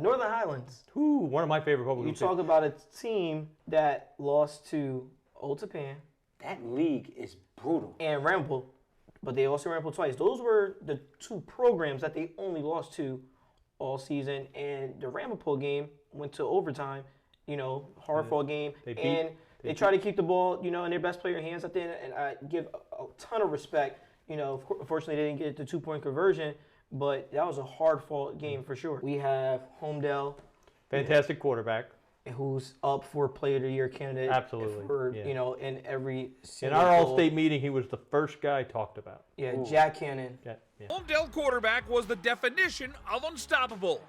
Northern Highlands. Ooh, one of my favorite public You schools. talk about a team that lost to C.L.T.A. That league is brutal. and Ramble, but they also Ramble twice. Those were the two programs that they only lost to all season, and the Ramble game went to overtime. Hard-fought game, they try to keep the ball, in their best player hands at the end, and I give a ton of respect. Unfortunately, they didn't get the 2-point conversion, but that was a hard-fought game for sure. We have Homedale. Fantastic quarterback. Who's up for Player of the Year candidate. Absolutely. For, in every In single our poll. all-state meeting, he was the first guy talked about. Yeah, Jack Cannon. Yeah. Homedale quarterback was the definition of unstoppable.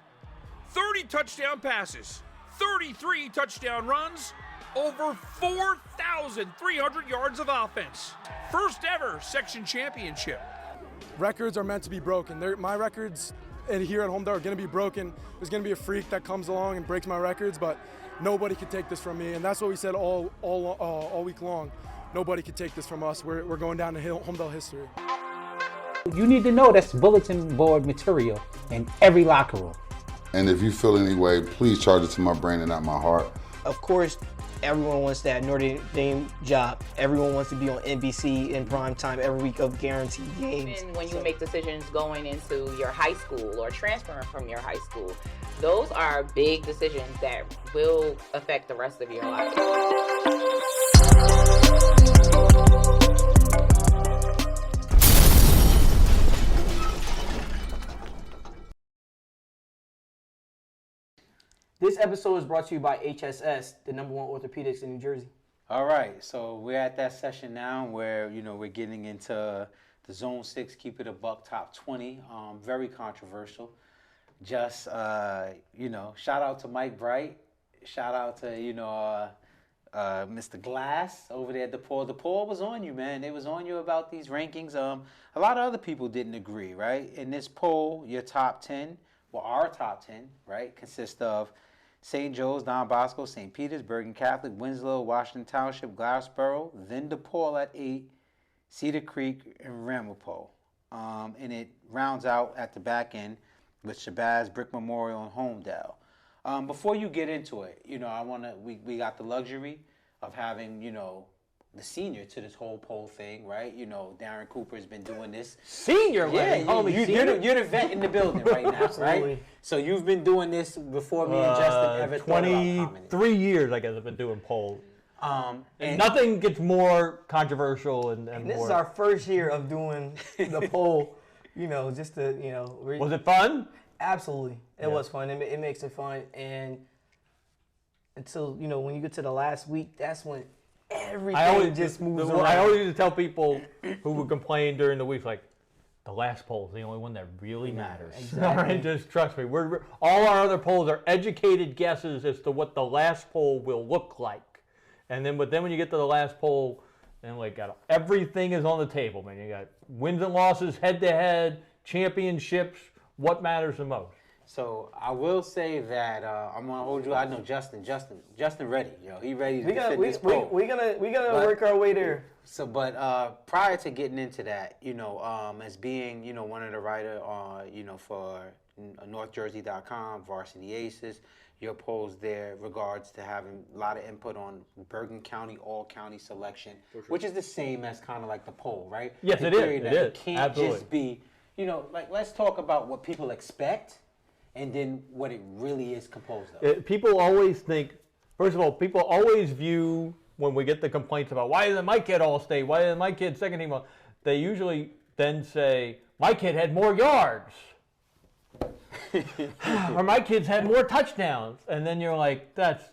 30 touchdown passes, 33 touchdown runs, over 4,300 yards of offense. First ever section championship. Records are meant to be broken. My records here at Homedale are going to be broken. There's going to be a freak that comes along and breaks my records, but nobody can take this from me. And that's what we said all week long. Nobody can take this from us. We're going down to Homedale history. You need to know that's bulletin board material in every locker room. And if you feel any way, please charge it to my brain and not my heart. Of course, everyone wants that Notre Dame job. Everyone wants to be on NBC in prime time every week of guaranteed games. Even when you make decisions going into your high school or transferring from your high school, those are big decisions that will affect the rest of your life. This episode is brought to you by HSS, the #1 orthopedics in New Jersey. All right, so we're at that session now where, we're getting into the Zone 6, Keep It a Buck Top 20. Very controversial. Just, shout out to Mike Bright. Shout out to, Mr. Glass over there at DePaul. DePaul was on you, man. They was on you about these rankings. A lot of other people didn't agree, right? In this poll, your top 10, our top 10, right, consists of St. Joe's, Don Bosco, St. Peter's, Bergen Catholic, Winslow, Washington Township, Glassboro, then DePaul at 8, Cedar Creek, and Ramapo. And it rounds out at the back end with Shabazz, Brick Memorial, and Homedale. Before you get into it, we got the luxury of having, the senior to this whole poll thing, right? Darren Cooper has been doing this. Senior, yeah, you're the vet in the building right now, Absolutely. right? So you've been doing this before me and Justin ever thought about commenting. 23 years, I guess, I've been doing polls. And nothing gets more controversial and This more. is our first year of doing the poll, just to, Was it fun? Absolutely. It was fun. It makes it fun. And until, when you get to the last week, that's when everything just moves around. I always used to tell people who would complain during the week, like, the last poll is the only one that really matters. Exactly. All right, just trust me. All our other polls are educated guesses as to what the last poll will look like. And then, when you get to the last poll, then everything is on the table, man. You got wins and losses, head-to-head, championships. What matters the most? So I will say that I'm gonna hold you. I know Justin ready. He ready to defend this poll. We're gonna work our way there. So, but prior to getting into that, as being one of the writer for NorthJersey.com, Varsity Aces, your polls there regards to having a lot of input on Bergen County all-county selection, which is the same as kind of like the poll, right? Yes, it is. It is. It can't Absolutely. just be, let's talk about what people expect and then what it really is composed of. People always think, first of all, people always view when we get the complaints about why didn't my kid all-state, why didn't my kid second team, they usually then say, my kid had more yards. Or my kids had more touchdowns. And then you're like, that's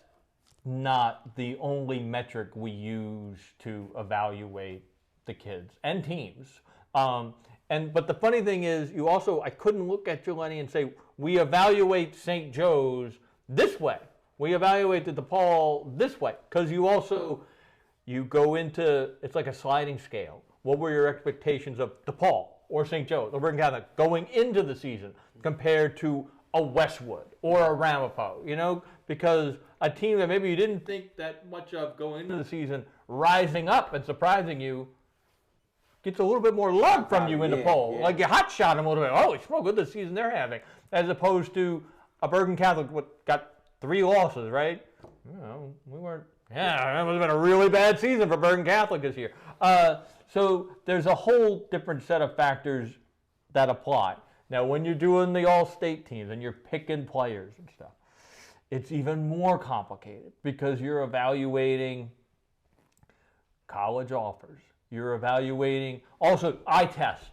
not the only metric we use to evaluate the kids and teams. But the funny thing is, I couldn't look at Giuliani and say, we evaluate St. Joe's this way. We evaluate the DePaul this way. Because you go into, it's like a sliding scale. What were your expectations of DePaul or St. Joe's or Bergen Catholic going into the season compared to a Westwood or a Ramapo, because a team that maybe you didn't think that much of going into the season, rising up and surprising you, gets a little bit more love from you in the poll. Yeah. Like you hot shot them a little bit. Oh, it's so good the season they're having. As opposed to Bergen Catholic got 3 losses, right? We weren't. Yeah, that must have been a really bad season for Bergen Catholic this year. So there's a whole different set of factors that apply. Now, when you're doing the all-state teams and you're picking players and stuff, it's even more complicated because you're evaluating college offers. You're evaluating, also, eye test.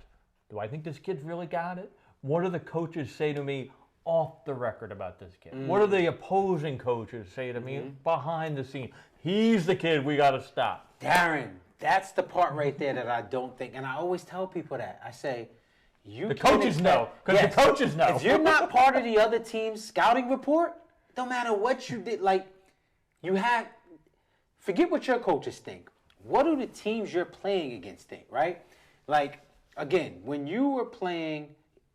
Do I think this kid's really got it? What do the coaches say to me off the record about this kid? What do the opposing coaches say to me behind the scene? He's the kid we got to stop. Darren, that's the part right there that I don't think, and I always tell people that. I say, the coaches know, because the coaches know. If you're not part of the other team's scouting report, don't matter what you did, forget what your coaches think. What do the teams you're playing against think, right? Like, again, when you were playing,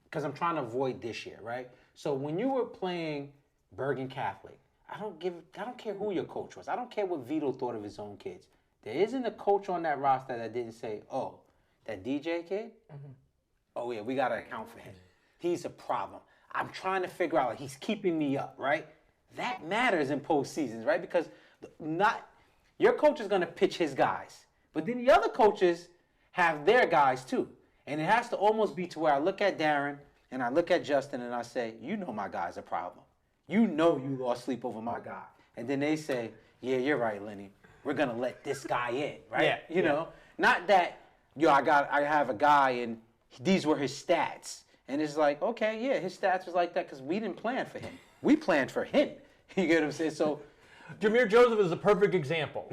because I'm trying to avoid this year, right? So when you were playing Bergen Catholic, I don't care who your coach was. I don't care what Vito thought of his own kids. There isn't a coach on that roster that didn't say, oh, that DJ kid? Oh, yeah, we got to account for him. He's a problem. I'm trying to figure out, he's keeping me up, right? That matters in postseasons, right? Because your coach is going to pitch his guys, but then the other coaches have their guys too. And it has to almost be to where I look at Darren and I look at Justin and I say, you know my guy's a problem. You know you lost sleep over my guy. And then they say, yeah, you're right, Lenny. We're going to let this guy in, right? Yeah, you know, not that, I have a guy and these were his stats. And it's like, okay, yeah, his stats was like that because we didn't plan for him. We planned for him. You get what I'm saying? So, Jameer Joseph is a perfect example.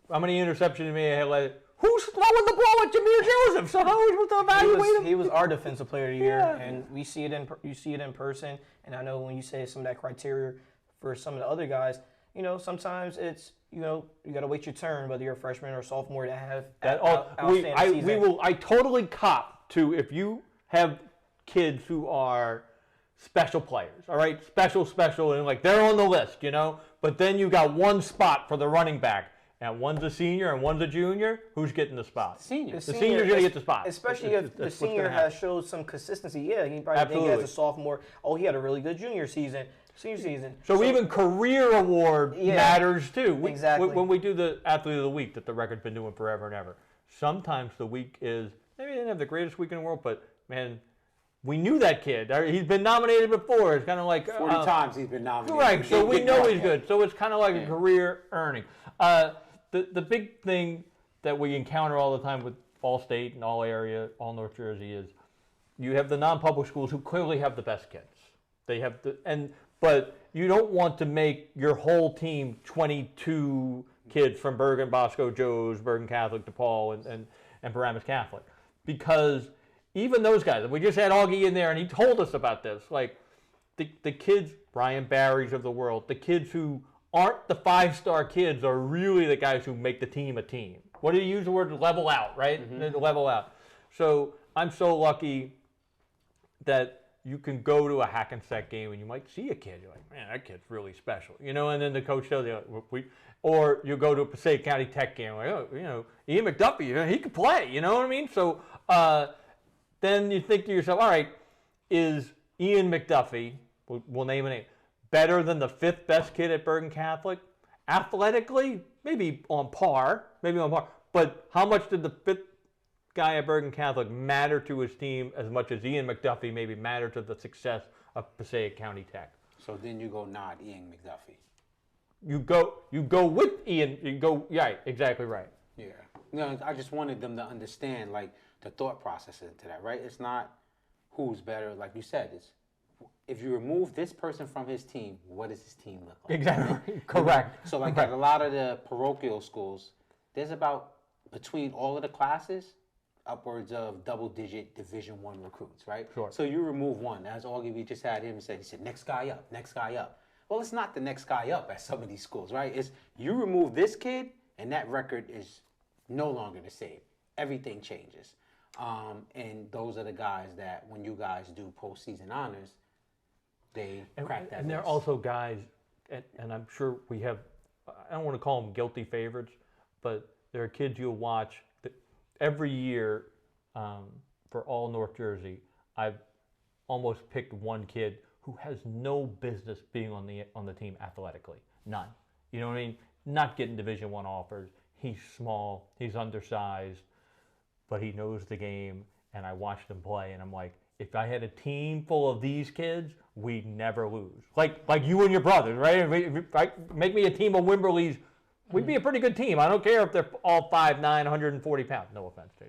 How many interceptions he may have led? Who's throwing the ball at Jameer Joseph? So how are we supposed to evaluate him? He was our defensive player of the year, and you see it in person. And I know when you say some of that criteria for some of the other guys, sometimes it's you got to wait your turn, whether you're a freshman or a sophomore, to have outstanding season. I totally cop to if you have kids who are special players, all right, special, and like they're on the list, but then you got one spot for the running back. And one's a senior and one's a junior. Who's getting the spot? Senior. The senior's going to get the spot. Especially if the senior has showed some consistency. Yeah, he probably think as a sophomore, he had a really good senior season. So even career award matters too. Exactly. When we do the Athlete of the Week that the record's been doing forever and ever, sometimes the week is, maybe they didn't have the greatest week in the world, but man, we knew that kid. He's been nominated before. It's kind of like 40 times he's been nominated. Right, so we know he's good. So it's kind of like a career earning. The big thing that we encounter all the time with All-State and all North Jersey is you have the non-public schools who clearly have the best kids. They have but you don't want to make your whole team 22 kids from Bergen, Bosco, Joe's, Bergen Catholic, DePaul, and Paramus Catholic, because even those guys, we just had Augie in there and he told us about this, like the kids, Brian Barry's of the world, the kids who aren't the 5-star kids are really the guys who make the team a team. What do you use the word? Level out, right? Level out. So I'm so lucky that you can go to a Hackensack game and you might see a kid. You're like, man, that kid's really special, and then the coach tells you, or you go to a Passaic County Tech game, like, Ian McDuffie, he could play, you know what I mean? So then you think to yourself, all right, is Ian McDuffie, we'll name a name, better than the 5th best kid at Bergen Catholic? Athletically, maybe on par. But how much did the 5th guy at Bergen Catholic matter to his team as much as Ian McDuffie maybe matter to the success of Passaic County Tech? So then you go not Ian McDuffie. You go with Ian. You go, yeah, exactly right. Yeah. I just wanted them to understand like the thought process into that, right? It's not who's better, like you said. It's if you remove this person from his team, what does his team look like? Exactly. Correct. So like at a lot of the parochial schools, there's about, between all of the classes, upwards of double-digit Division I recruits, right? Sure. So you remove one. As Augie, we just had him say, he said, next guy up. Well, it's not the next guy up at some of these schools, right? It's you remove this kid, and that record is no longer the same. Everything changes. And those are the guys that when you guys do postseason honors, they crack that. And they're also guys, and I'm sure we have, I don't want to call them guilty favorites, but there are kids you'll watch that every year for all North Jersey. I've almost picked one kid who has no business being on the team athletically. None. You know what I mean? Not getting Division I offers. He's small. He's undersized, but he knows the game. And I watched him play, and I'm like, if I had a team full of these kids, we'd never lose. Like you and your brothers, right? Make me a team of Wimberleys, we'd be a pretty good team. I don't care if they're all 5'9", 140 pounds. No offense, Jay.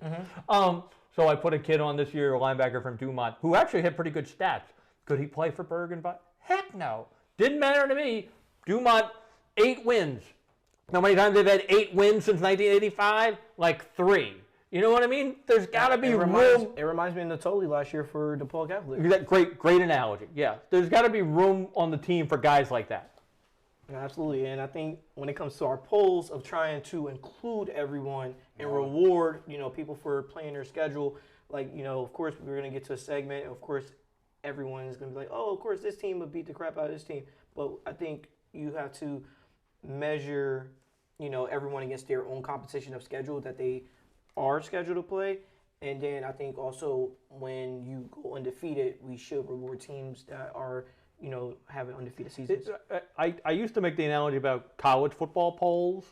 So I put a kid on this year, a linebacker from Dumont, who actually had pretty good stats. Could he play for Bergen? Heck no. Didn't matter to me. Dumont, 8 wins. How many times they've had 8 wins since 1985? Like 3. You know what I mean? There's got to be room. It reminds me of Natoli last year for DePaul Catholic. Great analogy. Yeah, there's got to be room on the team for guys like that. Absolutely, and I think when it comes to our polls of trying to include everyone and reward, people for playing their schedule, of course we're going to get to a segment. Of course, everyone is going to be like, oh, of course this team would beat the crap out of this team. But I think you have to measure, everyone against their own competition of schedule that they are scheduled to play. And then I think also when you go undefeated, we should reward teams that are, having undefeated seasons. I used to make the analogy about college football polls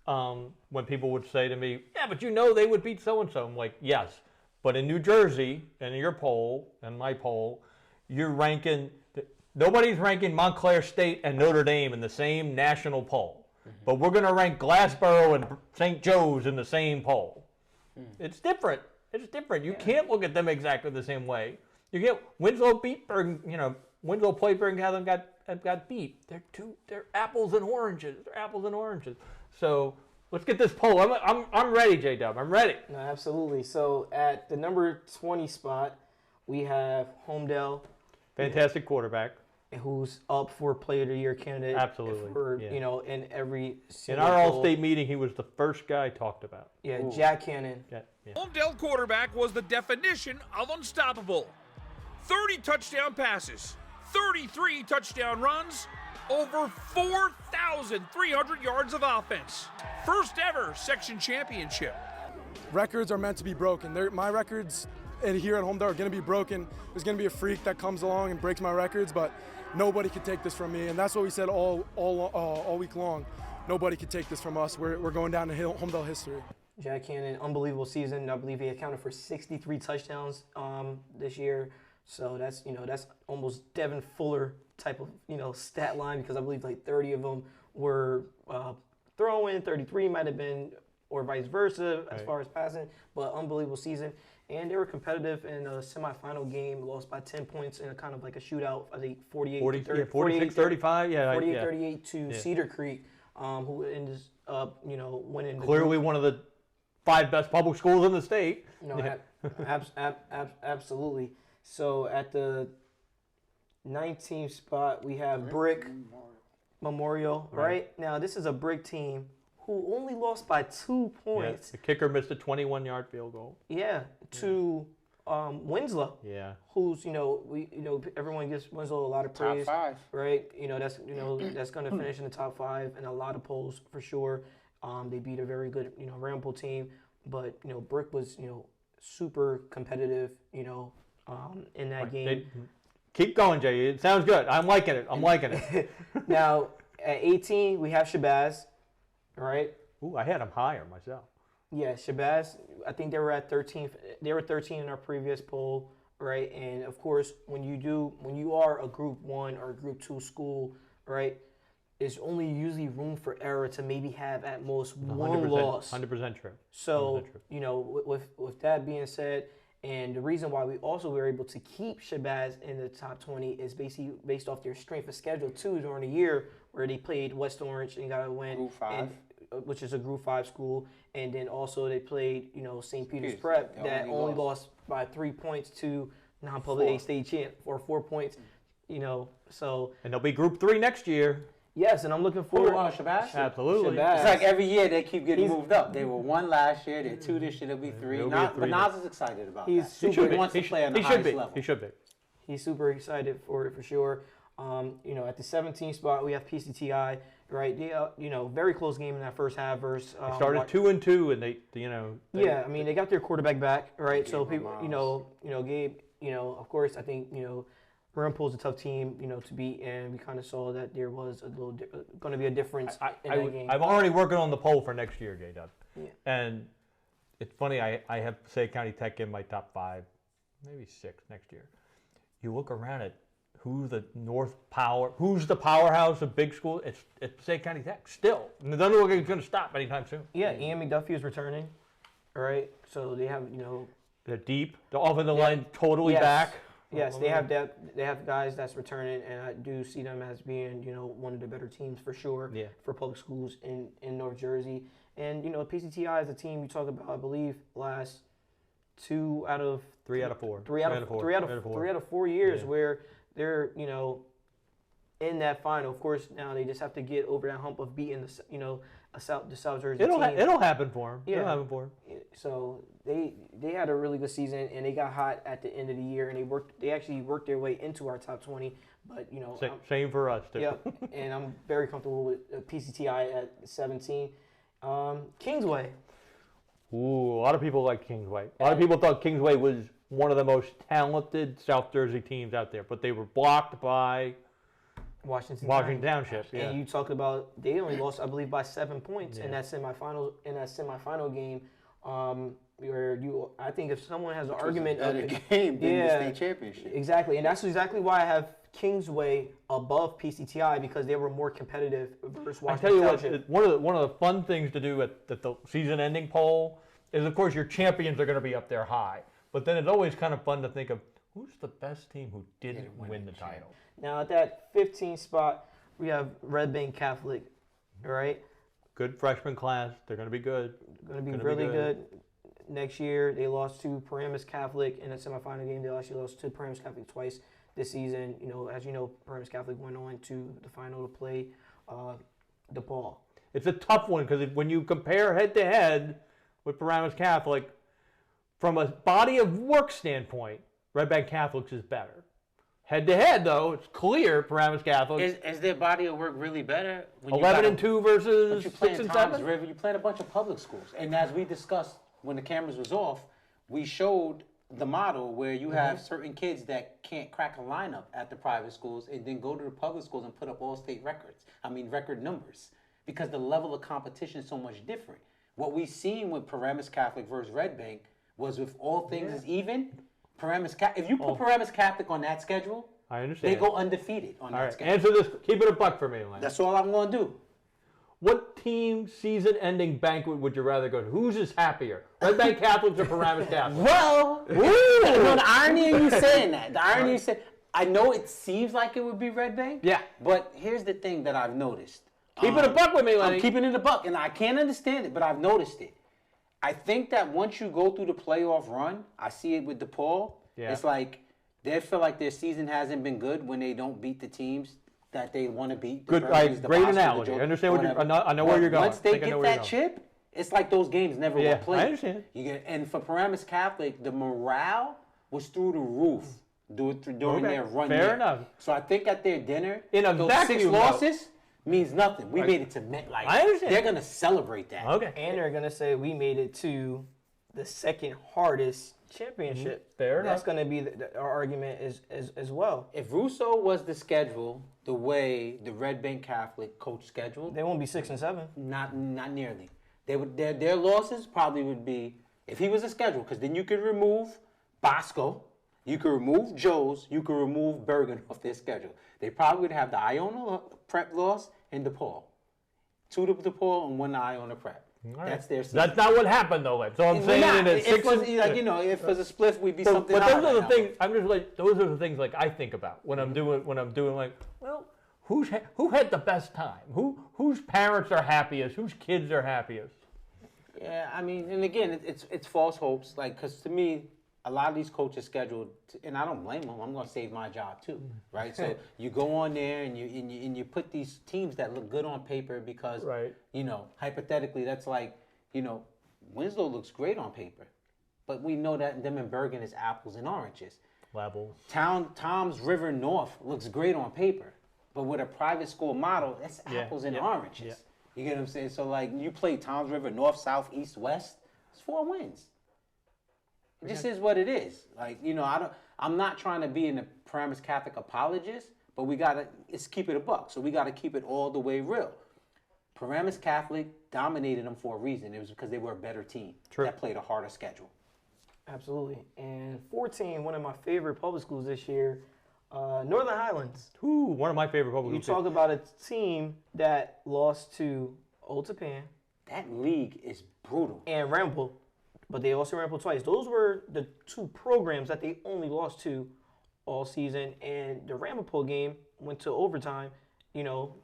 when people would say to me, yeah, but they would beat so-and-so. I'm like, yes, but in New Jersey, and in your poll, and my poll, nobody's ranking Montclair State and Notre Dame in the same national poll. But we're going to rank Glassboro and St. Joe's in the same poll. It's different. It's different. You can't look at them exactly the same way. You get Winslow beat Bergen, Winslow played Bergen Catholic got beat. They're apples and oranges. They're apples and oranges. So let's get this poll. I'm ready, J-Dub. I'm ready. No, absolutely. So at the number 20 spot, we have Homedale. Fantastic quarterback. Who's up for Player of the Year candidate. Absolutely. In every in our All-State meeting, he was the first guy I talked about. Yeah, Ooh. Jack Cannon. Yeah. Homedale quarterback was the definition of unstoppable. 30 touchdown passes, 33 touchdown runs, over 4,300 yards of offense. First ever section championship. Records are meant to be broken. My records here at Homedale are going to be broken. There's going to be a freak that comes along and breaks my records, but nobody can take this from me. And that's what we said all week long. Nobody can take this from us. We're going down to Homedale history. Jack Cannon, unbelievable season. I believe he accounted for 63 touchdowns this year. So that's almost Devin Fuller type of stat line, because I believe like 30 of them were throwing, 33 might have been, or vice versa as far as passing. But unbelievable season. And they were competitive in a semifinal game, lost by 10 points in a kind of like a shootout. I think 46-35. 48-38 to Cedar Creek, who ended up, winning. Clearly one of the 5 best public schools in the state. Absolutely. So at the 19th spot, we have Brick Memorial. Right now, this is a Brick team who only lost by 2 points. Yeah, the kicker missed a 21-yard field goal. Yeah, to Winslow. Yeah. Who's everyone gives Winslow a lot of praise. Top 5. Right. That's going to finish in the top 5 in a lot of polls for sure. They beat a very good Rample team, but Brick was super competitive. In that game. Keep going, Jay. It sounds good. I'm liking it. Now at 18 we have Shabazz. Right. Ooh, I had them higher myself. Yeah, Shabazz. I think they were at 13. They were 13 in our previous poll, right? And of course, when you are a Group 1 or Group 2 school, right, there's only usually room for error to maybe have at most one loss. 100% true. So 100% true. With that being said, and the reason why we also were able to keep Shabazz in the top 20 is basically based off their strength of schedule too during the year, where they played West Orange and got a win. Group 5. Which is a Group 5 school, and then also they played, St. Peter's Prep that only lost by 3 points to non-public A state champ, or 4 points, so. And they'll be Group 3 next year. Yes, and I'm looking forward. Shabazz? Absolutely. Shabazz. It's like every year they keep getting moved up. They were 1 last year, they're 2 this year, they'll be 3. But Nas is excited about that. He wants to play on the highest level. He should be. He's super excited for it for sure. At the 17th spot we have PCTI. Right, they very close game in that first half versus. They started 2-2, and they they got their quarterback back, right? So people, Gabe, of course, I think Ramapo is a tough team, to beat, and we kind of saw that there was going to be a difference in that game. I'm already working on the poll for next year, J-Dub. Yeah. And it's funny, I have C.L.T.A County Tech in my top 5, maybe 6 next year. You look around at who's the who's the powerhouse of big school? It's C.L.T.A County Tech still. And it doesn't look like it's going to stop anytime soon. Yeah, Ian McDuffie is returning, all right? So they have, They're deep. The offensive line totally back. Yes, they have that. They have guys that's returning, and I do see them as being, one of the better teams for sure for public schools in North Jersey. And PCTI is a team you talk about. I believe last 3 out of 4 years where they're in that final. Of course, now they just have to get over that hump of beating the South Jersey team. It'll happen for them. Yeah. It'll happen for them. So they had a really good season, and they got hot at the end of the year, and they actually worked their way into our top 20. But same for us too. Yeah, and I'm very comfortable with PCTI at 17. Kingsway. Ooh, a lot of people like Kingsway. A lot of people thought Kingsway was one of the most talented South Jersey teams out there, but they were blocked by Washington Township. Yeah. And you talked about they only lost, I believe, by 7 points in that semifinal game. Where I think if someone has an argument of the game than the state championship. Exactly, and that's exactly why I have Kingsway above PCTI because they were more competitive versus Washington. I tell you Township. what, one of the fun things to do at the season-ending poll is, of course, your champions are going to be up there high. But then it's always kind of fun to think of who's the best team who didn't win the title. Now at that 15th spot, we have Red Bank Catholic, right? Good freshman class. They're going to be good. Going to be really good. Next year, they lost to Paramus Catholic in a semifinal game. They actually lost to Paramus Catholic twice this season. As you know, Paramus Catholic went on to the final to play DePaul. It's a tough one because when you compare head-to-head with Paramus Catholic, from a body of work standpoint, Red Bank Catholic is better. Head-to-head, though, it's clear Paramus Catholic. Is their body of work really better? When 11-2 versus 6 and 7? River, you play in a bunch of public schools. And as we discussed when the cameras was off, we showed the model where you have certain kids that can't crack a lineup at the private schools and then go to the public schools and put up all state record numbers, because the level of competition is so much different. What we seen with Paramus Catholic versus Red Bank was, if all things is even, if you put Paramus Catholic on that schedule, I understand. they go undefeated on that schedule. Answer this. Keep it a buck for me, Lane. That's all I'm going to do. What team season-ending banquet would you rather go to? Who's is happier, Red Bank Catholics or Paramus Catholics? Well, the irony of you saying that. The irony you said, I know it seems like it would be Red Bank. Yeah. But here's the thing that I've noticed. Keep it a buck with me, Lenny. I'm keeping it a buck, and I can't understand it, but I've noticed it. I think that once you go through the playoff run, I see it with DePaul. Yeah. It's like they feel like their season hasn't been good when they don't beat the teams that they want to beat. Good, great analogy. I understand what I know where you're going. Once they get that chip, it's like those games never were played. I understand. And for Paramus Catholic, the morale was through the roof during their run. Fair enough. So I think at their dinner, in a those 6 losses means nothing. We made it to MetLife. I understand. They're gonna celebrate that. Okay. And they're gonna say we made it to the second hardest championship. Fair enough. That's going to be our argument as well. If Russo was the schedule the way the Red Bank Catholic coach scheduled, they won't be 6 and 7. Not nearly. They would their losses probably would be, if he was a schedule, because then you could remove Bosco, you could remove Joe's, you could remove Bergen off their schedule. They probably would have the Iona Prep loss and DePaul. 2 to DePaul and 1 to Iona Prep. Right. That's their season. That's not what happened, though. So I'm saying if it was a split, we'd be something. But those are the things. I'm just like, those are the things like I think about when I'm doing like, well, who had the best time? Whose parents are happiest? Whose kids are happiest? Yeah, I mean, and again, it's false hopes. Like, because to me, a lot of these coaches scheduled, and I don't blame them. I'm going to save my job too, right? So you go on there and you put these teams that look good on paper because, hypothetically, that's like, Winslow looks great on paper, but we know that them and Bergen is apples and oranges. Levels. Tom's River North looks great on paper, but with a private school model, that's apples and oranges. Yeah. You get what I'm saying? So like, you play Tom's River North, South, East, West. It's 4 wins. It just is what it is. Like, I'm not trying to be an Paramus Catholic apologist, but it's keep it a buck. So we got to keep it all the way real. Paramus Catholic dominated them for a reason. It was because they were a better team that played a harder schedule. Absolutely. And 14, one of my favorite public schools this year, Northern Highlands. Ooh, one of my favorite public schools. You talk about a team that lost to C.L.T.A. That league is brutal. And Ramble, but they also Ramble twice. Those were the two programs that they only lost to all season. And the Ramble game went to overtime,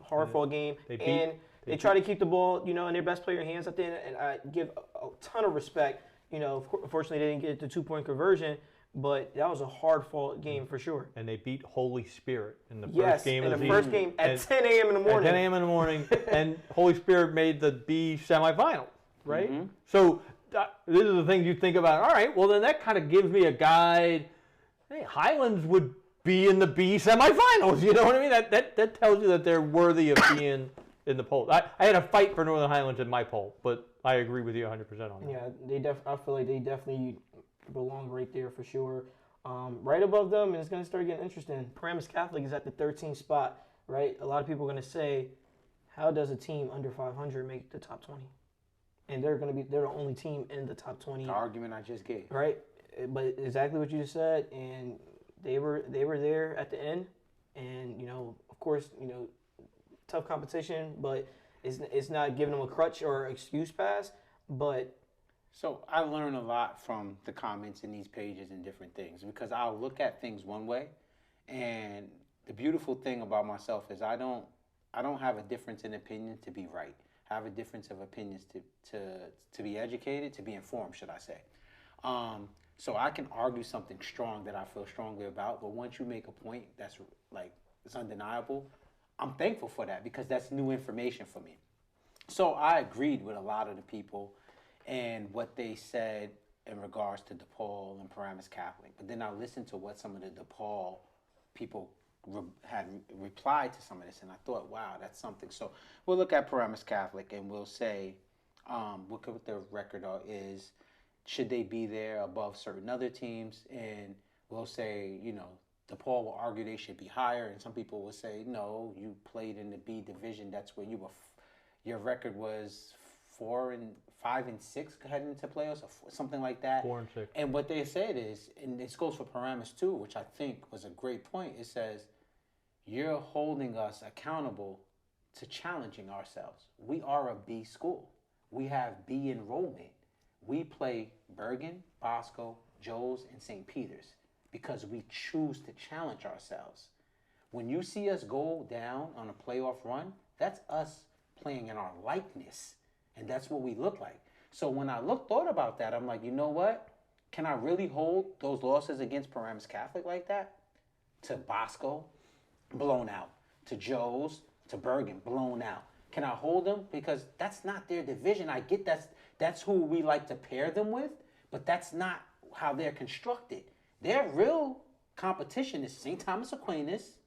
hard-fought game. They try to keep the ball, in their best player hands at the end. And I give a ton of respect. Unfortunately, they didn't get the 2-point conversion, but that was a hard-fought game for sure. And they beat Holy Spirit in the first game of the season. First game at 10 a.m. in the morning. At 10 a.m. in the morning, and Holy Spirit made the B semifinal, right? Mm-hmm. So these are the things you think about. All right, well, then that kind of gives me a guide. Hey, Highlands would be in the B semifinals. You know what I mean? That tells you that they're worthy of being in the poll. I had a fight for Northern Highlands in my poll, but I agree with you 100% on that. Yeah, I feel like they definitely belong right there for sure. Right above them, and it's going to start getting interesting. Paramus Catholic is at the 13th spot, right? A lot of people are going to say, how does a team under 500 make the top 20? And they're the only team in the top 20. The argument I just gave. Right? But exactly what you just said, and they were there at the end, and of course, tough competition, but it's not giving them a crutch or excuse pass, but. So I learn a lot from the comments in these pages and different things because I'll look at things one way, and the beautiful thing about myself is I don't have a difference in opinion to be right. I have a difference of opinions to be educated, to be informed, should I say. So I can argue something strong that I feel strongly about, but once you make a point that's like it's undeniable, I'm thankful for that because that's new information for me. So I agreed with a lot of the people and what they said in regards to DePaul and Paramus Catholic. But then I listened to what some of the DePaul people had replied to some of this, and I thought, wow, that's something. So we'll look at Paramus Catholic and we'll say, look at what their record is. Should they be there above certain other teams? And we'll say, DePaul will argue they should be higher, and some people will say, no, you played in the B division. That's where you were. Your record was 4-5 and 6 heading into playoffs, or something like that. 4 and 6. And what they said is, and this goes for Paramus too, which I think was a great point. It says, you're holding us accountable to challenging ourselves. We are a B school. We have B enrollment. We play Bergen, Bosco, Joes, and St. Peter's because we choose to challenge ourselves. When you see us go down on a playoff run, that's us playing in our likeness, and that's what we look like. So when I thought about that, I'm like, you know what? Can I really hold those losses against Paramus Catholic like that? To Bosco, blown out. To Joe's, to Bergen, blown out. Can I hold them? Because that's not their division. I get that's who we like to pair them with, but that's not how they're constructed. Their real competition is St. Thomas Aquinas,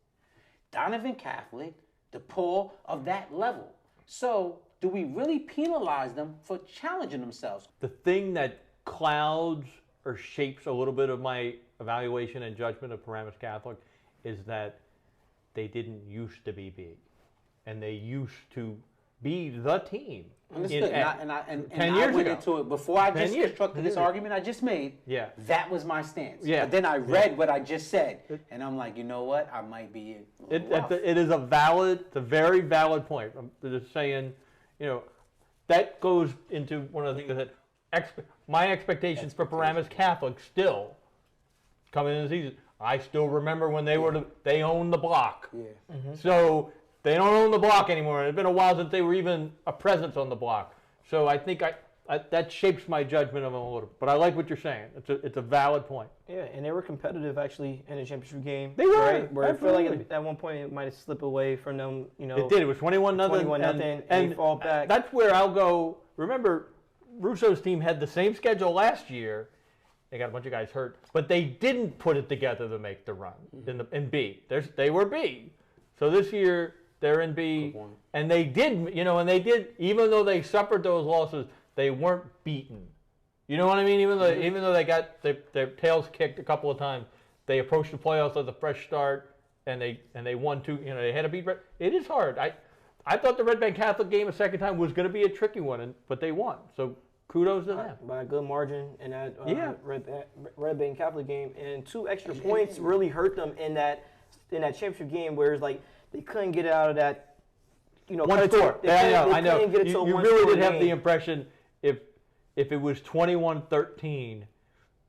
Donovan Catholic, DePaul of that level. So do we really penalize them for challenging themselves? The thing that clouds or shapes a little bit of my evaluation and judgment of Paramus Catholic is that they didn't used to be big, and they used to be the team. Understood. And I went into it before I just constructed this argument I just made. Yeah. That was my stance. Yeah. But then I read what I just said, and I'm like, you know what? I might be rough. It is it's a very valid point. I'm just saying, that goes into one of the things that said, my expectations for Paramus Catholic still coming into the season. I still remember when they owned the block. Yeah. Mm-hmm. So they don't own the block anymore. It's been a while since they were even a presence on the block. So I think that shapes my judgment of them a little. But I like what you're saying. It's a valid point. Yeah, and they were competitive actually in the championship game. They were. Right? Where I feel like at one point it might have slipped away from them. It did. It was 21-0. 21-0, and they fall back. That's where I'll go. Remember, Russo's team had the same schedule last year. They got a bunch of guys hurt, but they didn't put it together to make the run in B. They were B. So this year they're in B, and they did. Even though they suffered those losses, they weren't beaten. You know what I mean? Even though they got their tails kicked a couple of times, they approached the playoffs with a fresh start, and they won 2. You know, they had to beat. It is hard. I thought the Red Bank Catholic game a second time was going to be a tricky one, but they won. So kudos to them. By a good margin in that Red Bank Catholic game, and 2 extra points really hurt them in that championship game, where it's like they couldn't get it out of that. You know, one score. I know. Get it you one really did game. have the impression if it was 21-13,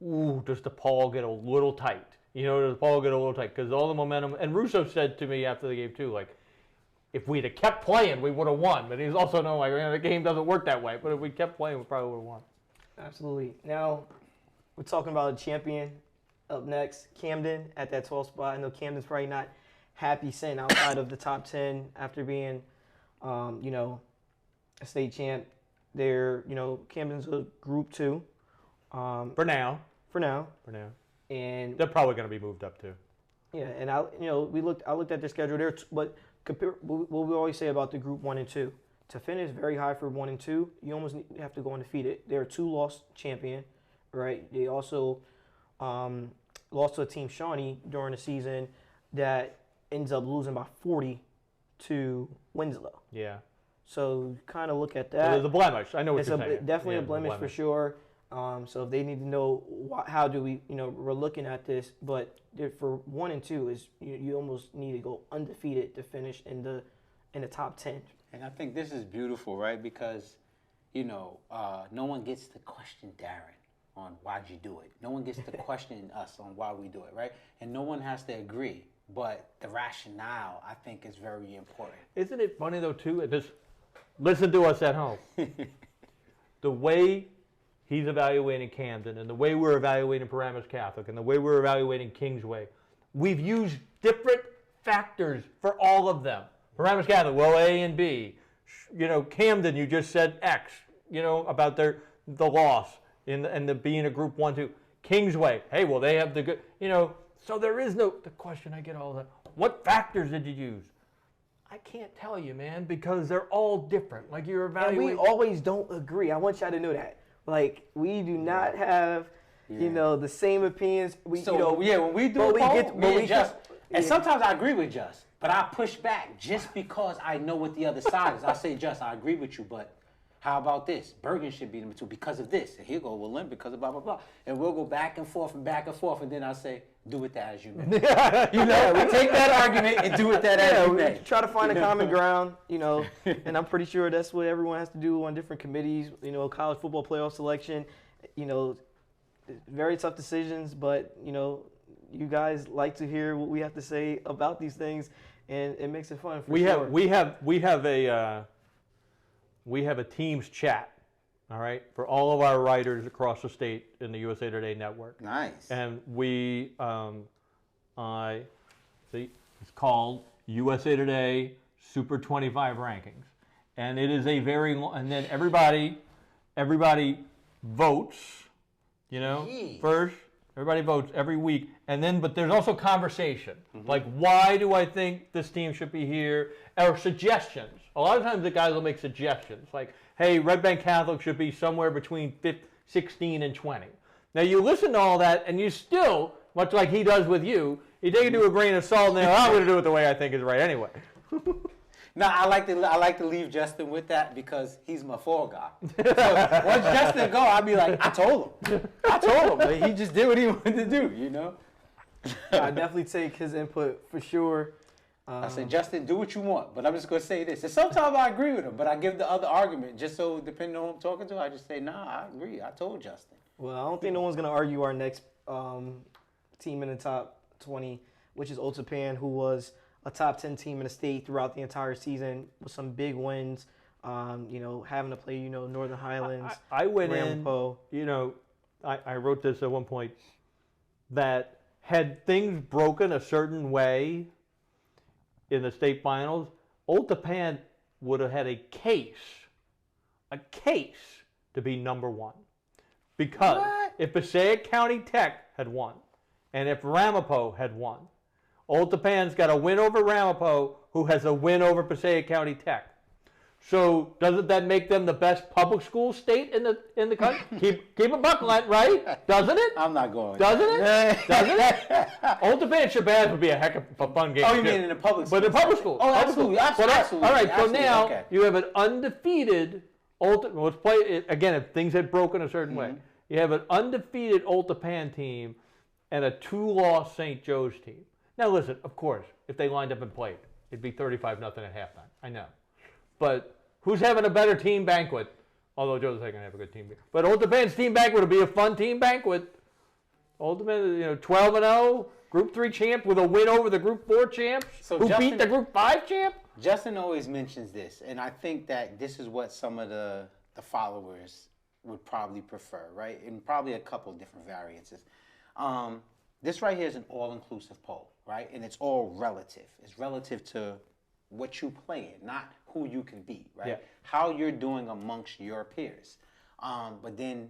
ooh, does DePaul get a little tight? You know, does DePaul get a little tight? Because all the momentum. And Russo said to me after the game too, like, if we'd have kept playing, we would have won. But he's also knowing, like, the game doesn't work that way. But if we kept playing, we probably would have won. Absolutely. Now, we're talking about a champion up next, Camden at that 12th spot. I know Camden's probably not happy sitting outside of the top 10 after being, you know, a state champ. They're, you know, Camden's a Group 2. For now. And they're probably going to be moved up too. Yeah, and I looked at their schedule there, but compare what we always say about the Group 1 and 2. To finish very high for 1 and 2, you almost have to go undefeated. They're a 2-loss champion, right? They also lost to a team, Shawnee, during the season that ends up losing by 40 to Winslow. Yeah. So kind of look at that. There's a blemish. I know what you're saying. Definitely a blemish for sure. So if they need to know how do we, you know, we're looking at this, but for 1 and 2 is you almost need to go undefeated to finish in the top 10. And I think this is beautiful, right? Because, you know, no one gets to question Darren on why'd you do it. No one gets to question us on why we do it, right? And no one has to agree. But the rationale, I think, is very important. Isn't it funny, though, too? Just listen to us at home. The way he's evaluating Camden and the way we're evaluating Paramus Catholic and the way we're evaluating Kingsway, we've used different factors for all of them. Paramus Catholic, well, A and B. You know, Camden, you just said X, you know, about the loss and the being a Group 1, 2. Kingsway, hey, well, they have the good, you know, so there is no, the question I get all the time, what factors did you use? I can't tell you, man, because they're all different. Like, you're evaluating. And we always don't agree. I want y'all to know that. Like, we do not have, you know, the same opinions. When we do a poll, and sometimes I agree with Just, but I push back just because I know what the other side is. I say, Just, I agree with you, but how about this? Bergen should be number 2 because of this. And he'll go, well, Lynn, because of blah, blah, blah. And we'll go back and forth, and then I'll say, do with that as you may. You know, we take that argument and do with that as you may. We try to find a common ground, you know, and I'm pretty sure that's what everyone has to do on different committees, you know, college football playoff selection, you know, very tough decisions, but, you know, you guys like to hear what we have to say about these things, and it makes it fun for sure. We have a Teams chat, all right, for all of our writers across the state in the USA Today network. Nice. And we, it's called USA Today Super 25 Rankings, and it is a very long. And then everybody votes, you know, first. Everybody votes every week, and then, but there's also conversation. Like, why do I think this team should be here? Or suggestions. A lot of times the guys will make suggestions, like, hey, Red Bank Catholic should be somewhere between 16 and 20. Now, you listen to all that, and you still, much like he does with you, you take it to a grain of salt, and they're, I'm going to do it the way I think is right anyway. No, I like to leave Justin with that because he's my fall guy. So once Justin go, I'll be like, I told him. But he just did what he wanted to do, you know? I definitely take his input for sure. I said, Justin, do what you want, but I'm just going to say this. And sometimes I agree with him, but I give the other argument just so, depending on who I'm talking to, I just say, nah, I agree. I told Justin. Well, I don't think no one's going to argue our next team in the top 20, which is Otapan, who was a top 10 team in the state throughout the entire season with some big wins, you know, having to play, you know, Northern Highlands. I went Ramapo. in, you know, I wrote this at one point, that had things broken a certain way in the state finals, Otapan would have had a case to be number 1. Because if Passaic County Tech had won, and if Ramapo had won, Old Tapan's got a win over Ramapo, who has a win over Passaic County Tech. So doesn't that make them the best public school state in the country? keep a buck, right? Doesn't it? I'm not going. Doesn't it? Doesn't it? Old Japan Shabazz would be a heck of a fun game. Oh, you mean in the public school? But in public school. Oh, absolutely. Absolutely. All right, so Absolutely. now Okay. you have an undefeated let's play it again. If things had broken a certain way, you have an undefeated Old Japan team and a 2-loss St. Joe's team. Now listen, of course, if they lined up and played, it'd be 35-0 at halftime. I know, but who's having a better team banquet? Although Joe's not gonna have a good team banquet, but Old Japan's team banquet would be a fun team banquet. Old Japan, 12-0, Group 3 champ with a win over the Group 4 champs, who beat the Group 5 champ. Justin always mentions this, and I think that this is what some of the followers would probably prefer, right? And probably a couple of different variances. This right here is an all-inclusive poll, right? And it's all relative. It's relative to what you play in, not who you can beat, right? Yeah. How you're doing amongst your peers. But then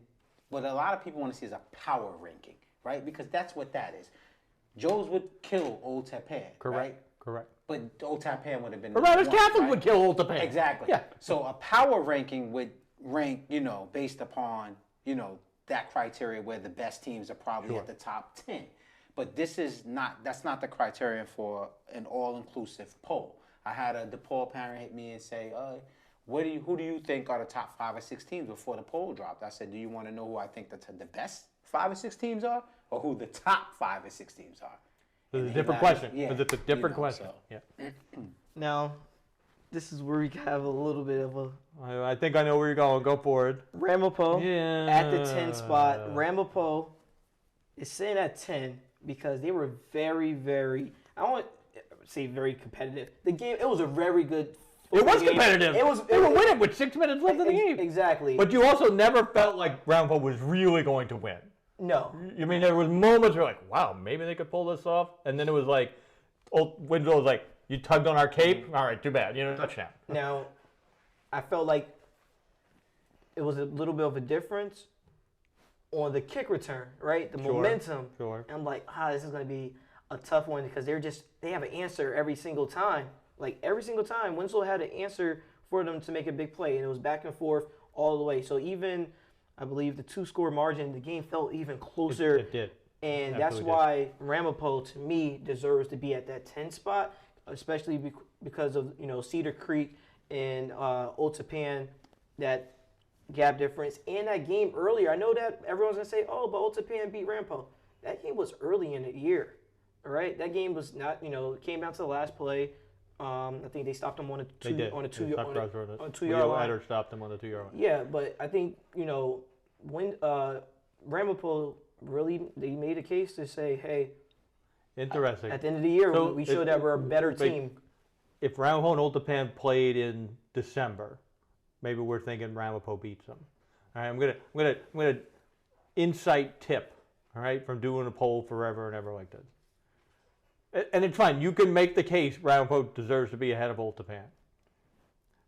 what a lot of people want to see is a power ranking, right? Because that's what that is. Joe's would kill Old Japan, right? Correct. But Old Japan would have been Right, number one, Catholic right? would kill Old Japan. Exactly. Yeah. So a power ranking would rank, based upon, that criteria where the best teams are probably at the top 10. But that's not the criterion for an all-inclusive poll. I had a DePaul parent hit me and say, who do you think are the top 5 or 6 teams before the poll dropped? I said, do you want to know who I think the best 5 or 6 teams are, or who the top 5 or 6 teams are? It's a different question. Yeah, It's a different question. so. Yeah. Now, this is where we have a little bit of a I think I know where you're going. Go for it. Ramapo at the 10 spot. Yeah. Ramapo is sitting at 10 because they were very, very, I don't want to say very competitive. The game, it was a very good It was game. competitive. They were winning with 6 minutes left in the game. Exactly. But you also never felt like Ramapo was really going to win. No. I mean, there was moments where like, wow, maybe they could pull this off. And then it was like, Winslow was like, you tugged on our cape? All right, too bad. Touchdown. Now, I felt like it was a little bit of a difference on the kick return, right? The momentum. Sure. And I'm like, this is going to be a tough one because they have an answer every single time. Like every single time, Winslow had an answer for them to make a big play, and it was back and forth all the way. So even, I believe, the 2-score margin, the game felt even closer. It did. And Absolutely that's why Ramapo, to me, deserves to be at that 10 spot, especially because of, Cedar Creek and Old Japan, that gap difference. And that game earlier, I know that everyone's going to say, but Old Japan beat Ramapo. That game was early in the year, all right? That game was not, it came down to the last play. I think they stopped them on a 2-yard line. Eder stopped them on the 2-yard line. Yeah, but I think, when Ramapo really, they made a case to say, hey, interesting. at the end of the year, we showed that we're a better team. If Ramapo and Old Japan played in December, maybe we're thinking Ramapo beats them. All right, I'm gonna insight tip. All right, from doing a poll forever and ever like this. And it's fine. You can make the case Ramapo deserves to be ahead of Old Japan.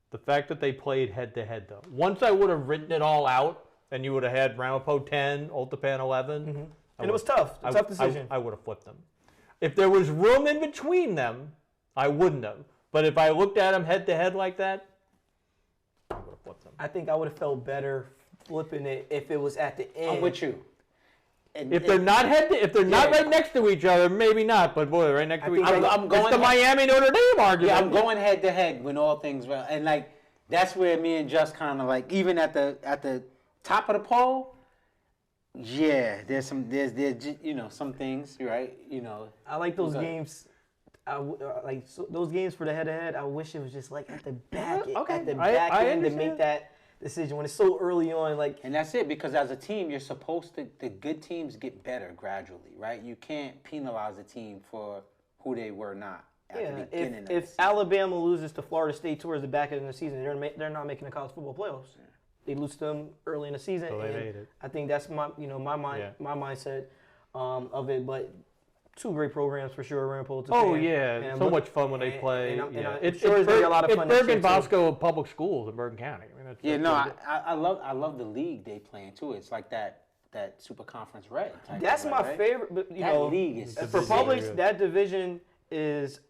The fact that they played head-to-head, though. Once I would have written it all out, and you would have had Ramapo 10, Old Japan 11. Mm-hmm. And it was tough. A tough decision. I would have flipped them. If there was room in between them, I wouldn't have. But if I looked at them head-to-head like that, I would have flipped them. I think I would have felt better flipping it if it was at the end. I'm with you. If they're not right next to each other, maybe not. But boy, right next to each other. It's the Miami Notre Dame argument. Yeah, I'm going head to head when all things well, and like that's where me and Just kind of like even at the top of the poll. Yeah, there's some things, right? I like those games. Those games for the head to head. I wish it was just like at the back end to make that decision when it's so early on. And that's it, because as a team, you're supposed to. The good teams get better gradually, right? You can't penalize a team for who they were not at the beginning of the season. If Alabama loses to Florida State towards the back end of the season, they're not making the college football playoffs. Yeah. They lose to them early in the season. So they made it. I think that's my mindset of it. But two great programs for sure. Ramapo. Oh yeah, so much fun when they play. It's going to be a lot of fun. It's Bergen Bosco Public Schools in Bergen County. I mean, I love the league they play in too. It's like that Super Conference Red. That's my favorite. But league is for Publix. That division is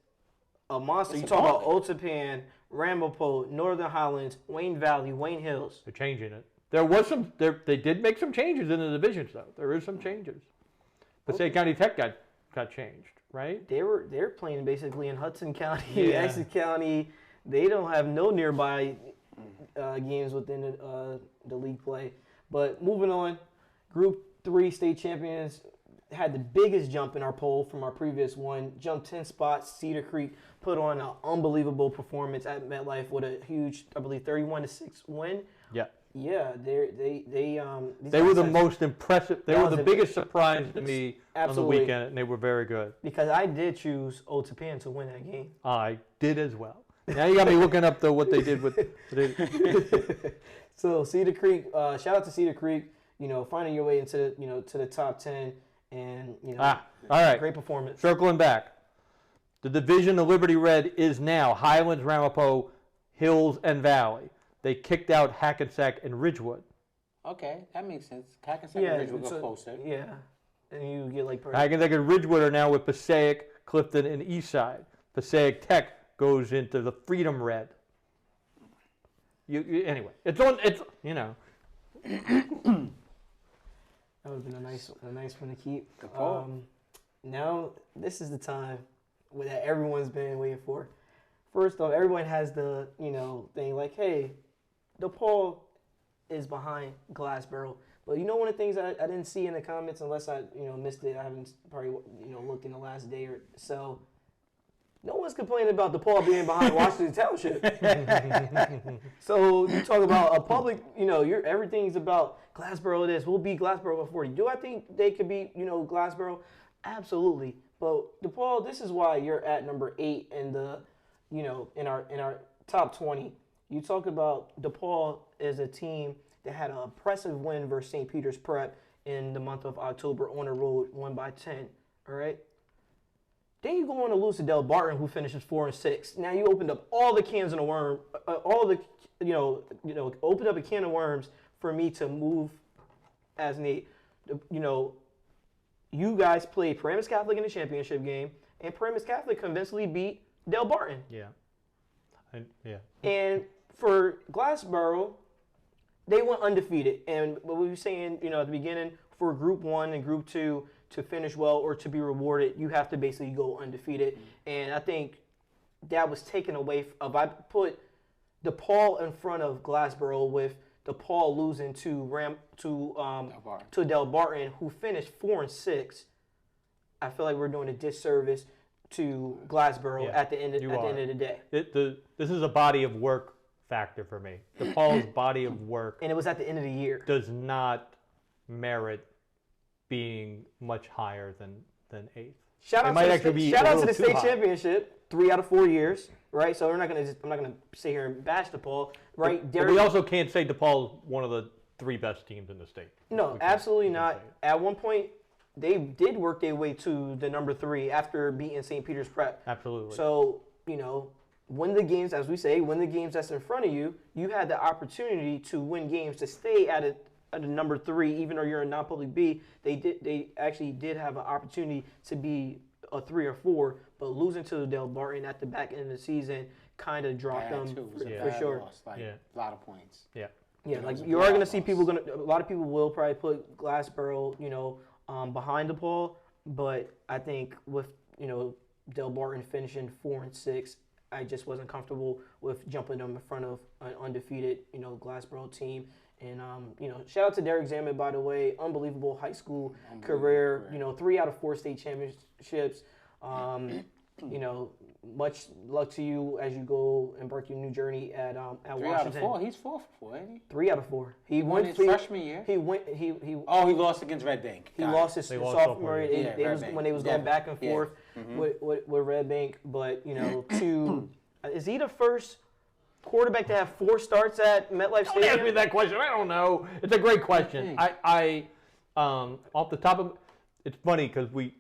a monster. You talk about Old Japan, Ramapo, Northern Highlands, Wayne Valley, Wayne Hills. They're changing it. There was some. They did make some changes in the divisions, though. There is some changes. Passaic County Tech got changed, right? They're playing basically in Hudson County, Yeah. Essex County. They don't have no nearby games within the league play. But moving on, Group 3 state champions had the biggest jump in our poll from our previous one. Jumped 10 spots. Cedar Creek put on an unbelievable performance at MetLife with a huge, I believe, 31-6 win. Yeah. Yeah, they were the most impressive. They were the biggest surprise to me on the Absolutely. weekend, and they were very good. because I did choose Old Tapan to win that game. I did as well. Now you got me looking up what they did with. So Cedar Creek, shout out to Cedar Creek. Finding your way into to the top 10, and All right. great performance. Circling back, the division of Liberty Red is now Highlands, Ramapo, Hills, and Valley. They kicked out Hackensack and Ridgewood. Okay, that makes sense. Hackensack Yeah, and Ridge will so- go closer. Yeah, and you get like Hackensack and Ridgewood are now with Passaic, Clifton, and Eastside. Passaic Tech goes into the Freedom Red. Anyway, it's that would have been a nice one to keep. Good call. Now this is the time that everyone's been waiting for. First off, everyone has the thing like, hey, DePaul is behind Glassboro. But one of the things I didn't see in the comments, unless I missed it, I haven't probably looked in the last day or so. No one's complaining about DePaul being behind Washington Township. So you talk about a public, everything's about Glassboro this. We'll beat Glassboro by 40. Do I think they could beat Glassboro? Absolutely. But DePaul, this is why you're at number 8 in the in our top 20. You talk about DePaul as a team that had an impressive win versus St. Peter's Prep in the month of October on the road, won by 10. All right. Then you go on to lose to Del Barton, who finishes 4-6. Now you opened up all the cans of the worm, opened up a can of worms for me to move as Nate. You guys played Paramus Catholic in the championship game, and Paramus Catholic convincingly beat Del Barton. Yeah. And for Glassboro, they went undefeated. And what we were saying, at the beginning, for Group 1 and Group 2 to finish well or to be rewarded, you have to basically go undefeated. And I think that was taken away. I put DePaul in front of Glassboro with DePaul losing to Del Barton, who finished 4-6. I feel like we're doing a disservice to Glassboro at the end of the day. This is a body of work factor for me. DePaul's body of work, And it was at the end of the year. does not merit being much higher than 8th. Shout out to the state high. championship, 3 out of 4 years, right? So I'm not gonna sit here and bash DePaul, right? But we also can't say DePaul is one of the 3 best teams in the state. No, absolutely not. At one point, they did work their way to the number 3 after beating St. Peter's Prep. Absolutely. So win the games, as we say, win the games that's in front of you. You had the opportunity to win games to stay at a number 3, even though you're a non-public B. They actually did have an opportunity to be a 3 or 4, but losing to Del Barton at the back end of the season kind of dropped them for sure. Loss, a lot of points. Yeah. Yeah, like you are going to see a lot of people will probably put Glassboro, behind DePaul, but I think with Del Barton finishing 4-6, I just wasn't comfortable with jumping them in front of an undefeated Glassboro team. And shout out to Derek Zaman, by the way, unbelievable high school career. 3 out of 4 state championships. Much luck to you as you go embark your new journey at Washington. 3 out of 4. He's 4 for 4, ain't he? 3 out of 4. He won his freshman year. He lost against Red Bank. He lost his sophomore year. When they was going back and forth with Red Bank. But is he the first quarterback to have 4 starts at MetLife Stadium? Don't ask me that question. I don't know. It's a great question. I off the top of it's funny because we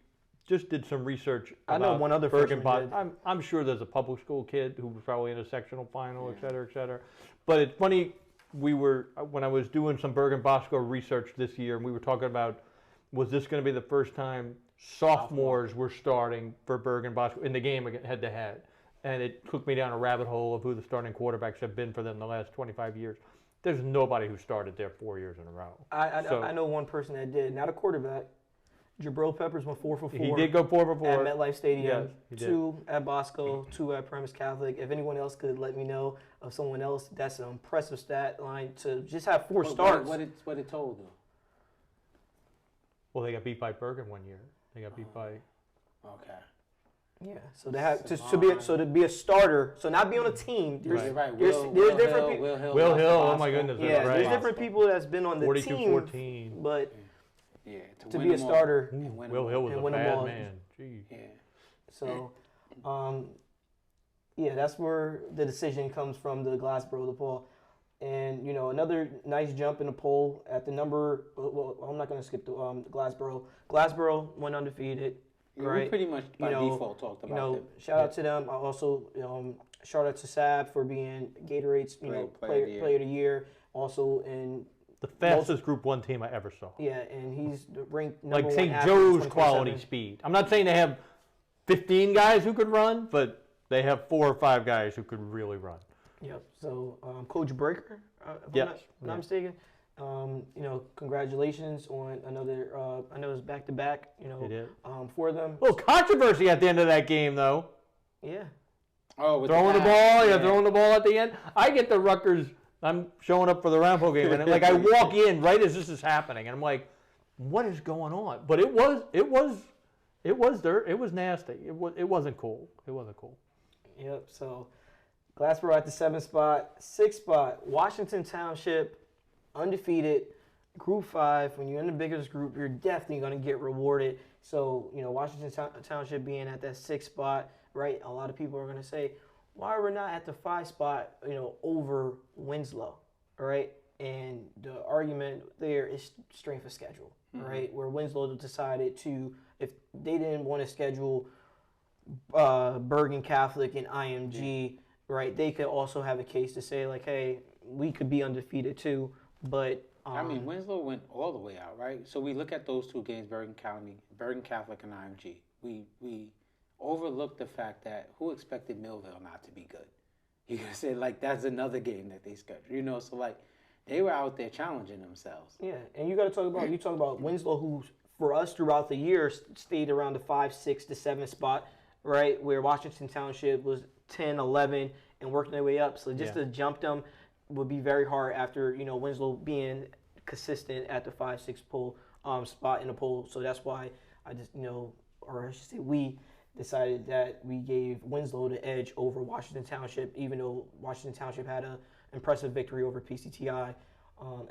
just did some research. I know one other freshman did. I'm sure there's a public school kid who was probably in a sectional final, et cetera, et cetera. But it's funny. When I was doing some Bergen Bosco research this year, and we were talking about was this going to be the first time sophomores were starting for Bergen Bosco in the game head to head. and it took me down a rabbit hole of who the starting quarterbacks have been for them the last 25 years. There's nobody who started there 4 years in a row. I know one person that did, not a quarterback. Jabril Peppers went 4 for 4. He did go 4 for 4 at MetLife Stadium. Yes, he 2 at Bosco, 2 at Premise Catholic. If anyone else could let me know of someone else, that's an impressive stat line to just have 4 starts. What it told though? Well, they got beat by Bergen one year. They got beat by. Okay. Yeah, so they have to be a starter, so not be on a team. There's, Right. there's different people. Will Hill, oh my goodness, Yeah, right. there's different people that's been on the 42-14. team, but Yeah, to be a starter, Will Hill was a bad man. Jeez. Yeah. so yeah, that's where the decision comes from, the Glassboro DePaul. And, you know, another nice jump in the poll at the number, well, I'm not going to skip the Glassboro. Glassboro went undefeated, right? We pretty much by default talked about it. Shout out to them. I also, shout out to Sab for being Gatorade's, player of the year. Also in the fastest Group 1 team I ever saw. Yeah, and he's ranked number like one. St. Joe's quality speed. I'm not saying they have 15 guys who could run, but they have 4 or 5 guys who could really run. Yep. So, Coach Breaker, if yes. I'm not mistaken. Congratulations on another. I know it's back-to-back. For them. A little controversy at the end of that game, though. Yeah. Oh, throwing the ball. Yeah, throwing the ball at the end. I get the Rutgers. I'm showing up for the Rambo game, and I walk in right as this is happening, and I'm like, "What is going on?" But it was dirt. It was nasty. It wasn't cool. It wasn't cool. Yep. So. Glassboro at the 7th spot. 6th spot, Washington Township, undefeated, Group 5. When you're in the biggest group, you're definitely going to get rewarded. So, Washington Township being at that 6th spot, right? A lot of people are going to say, why are we not at the 5 spot, over Winslow, right? And the argument there is strength of schedule, right? Where Winslow decided to, if they didn't want to schedule Bergen Catholic and IMG, right, they could also have a case to say, like, hey, we could be undefeated too, but... Winslow went all the way out, right? So we look at those 2 games, Bergen Catholic and IMG. We overlooked the fact that who expected Millville not to be good? You could say, like, that's another game that they scheduled, so, like, they were out there challenging themselves. Yeah, and you got to talk about Winslow, who, for us throughout the year, stayed around the 5, 6 to 7 spot, right, where Washington Township was 10, 11, and working their way up. So just to jump them would be very hard after, Winslow being consistent at the 5, 6 poll spot in the poll. So that's why I just, or I should say we decided that we gave Winslow the edge over Washington Township, even though Washington Township had an impressive victory over PCTI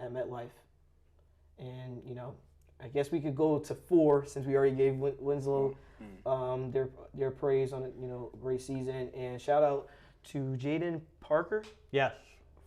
at MetLife. And, I guess we could go to 4 since we already gave Winslow their praise on a great season. And shout out to Jaden Parker. Yes.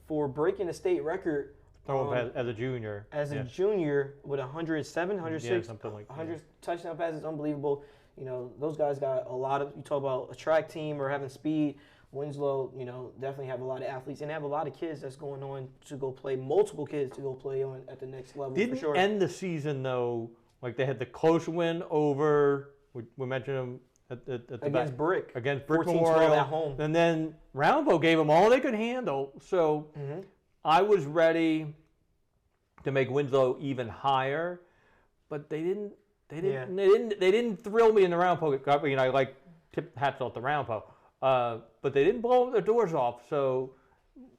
For breaking the state record as a junior. As a junior with 107, 106, something like 100 touchdown passes, unbelievable. Those guys got a lot of. You talk about a track team or having speed. Winslow, definitely have a lot of athletes and have a lot of kids that's going on to go play, multiple kids to go play on at the next level. Didn't for sure. End the season though, like they had the close win over. We mentioned them at the against Brick. Against Brick 14-12 Memorial at home. And then Roundbow gave them all they could handle. So I was ready to make Winslow even higher, but they didn't. They didn't thrill me in the Roundbow. I like tip hats off the Roundbow. But they didn't blow their doors off, so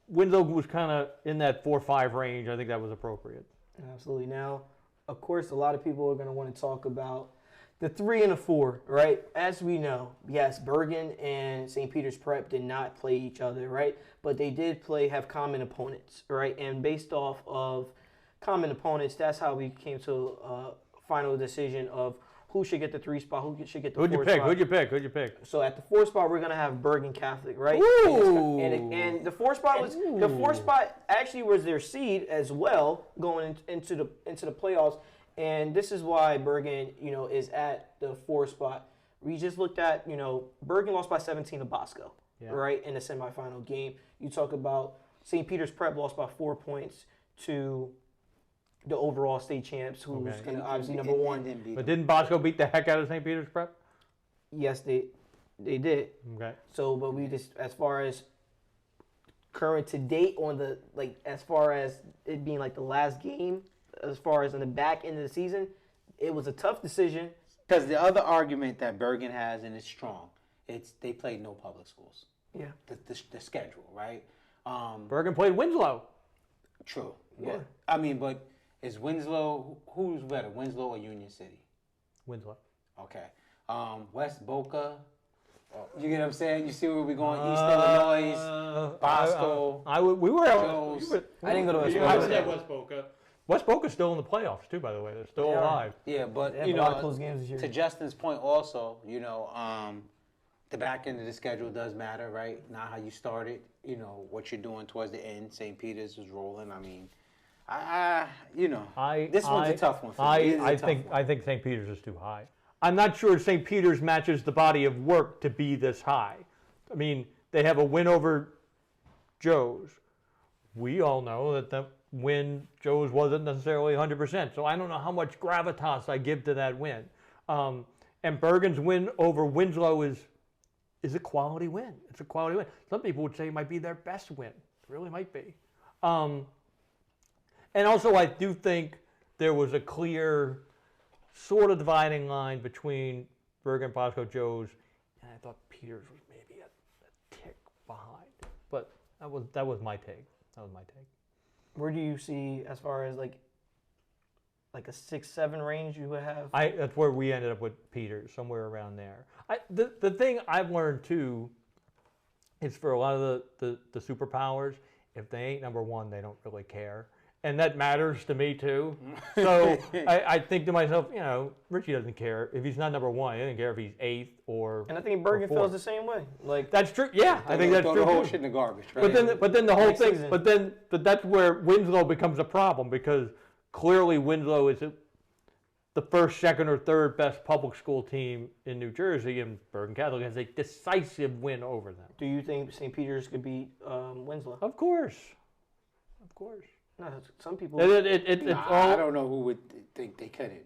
Winslow was kind of in that 4-5 range. I think that was appropriate. Absolutely. Now, of course, a lot of people are going to want to talk about the 3 and the 4, right? As we know, yes, Bergen and St. Peter's Prep did not play each other, right? But they did have common opponents, right? And based off of common opponents, that's how we came to a final decision of who should get the 3 spot, who should get the 4 spot. Who'd you pick? So at the 4 spot, we're gonna have Bergen Catholic, right? Ooh. And the 4 spot was the 4 spot actually was their seed as well going into the playoffs, and this is why Bergen, is at the 4 spot. We just looked at, Bergen lost by 17 to Bosco, right, in the semifinal game. You talk about St. Peter's Prep lost by 4 points to the overall state champs, who's going to obviously number 1. But didn't Bosco beat the heck out of St. Peter's Prep? Yes, they. They did. Okay. So, but we just, as far as current to date on the, like, as far as it being like the last game, as far as in the back end of the season, it was a tough decision. Because the other argument that Bergen has, and it's strong, it's they played no public schools. Yeah. The schedule, right? Bergen played Winslow. True. Yeah. But, I mean, but is Winslow, who's better, Winslow or Union City? Winslow. Okay. West Boca. You get what I'm saying? You see where we're going? East Illinois, Bosco. We were. Joes. I didn't go to West I was Boca. at West Boca. West Boca's still in the playoffs too, by the way. They're still alive. Yeah, but They have you a lot of know, close games this year. to Justin's point, also, you know, the back end of the schedule does matter, right? Not how you started. You know what you're doing towards the end. St. Peter's is rolling. I mean, this one's a tough one for me. I think St. Peter's is too high. I'm not sure St. Peter's matches the body of work to be this high. I mean, they have a win over Joe's. We all know that the win Joe's wasn't necessarily 100%, so I don't know how much gravitas I give to that win. And Bergen's win over Winslow is a quality win. It's a quality win. Some people would say it might be their best win. It really might be. And also, I do think there was a clear sort of dividing line between Bergen, Bosco, Joe's, and I thought Peters was maybe a tick behind. But that was my take. That was my take. Where do you see, as far as like a 6-7 range you would have? That's where we ended up with Peters, somewhere around there. The thing I've learned too is for a lot of the superpowers, if they ain't number one, they don't really care. And that matters to me too. So I think to myself, you know, Richie doesn't care. If he's not number one, he doesn't care if he's 8th or. And I think Bergen feels the same way. Like, that's true. Yeah, I think that's throw true. the whole too. shit in the garbage, right? But then the whole Next thing. season. But that's where Winslow becomes a problem, because clearly Winslow is the first, second, or third best public school team in New Jersey, and Bergen Catholic has a decisive win over them. do you think St. Peter's could beat Winslow? Of course. No, some people. I don't know who would think they couldn't.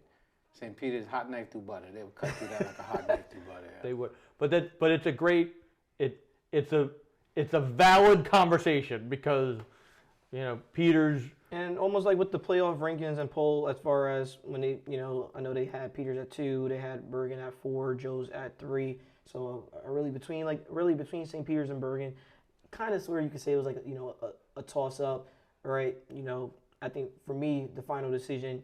St. Peter's hot knife through butter. They would cut through that like a hot knife through butter. Yeah. They would, but it's a great. It's a valid conversation, because, you know, Peters. And almost like with the playoff rankings and poll, as far as when they, you know, I know they had Peters at 2, they had Bergen at 4, Joe's at 3. So really between St. Peter's and Bergen, kind of where you could say it was like, you know, a toss up, right? You know, I think for me the final decision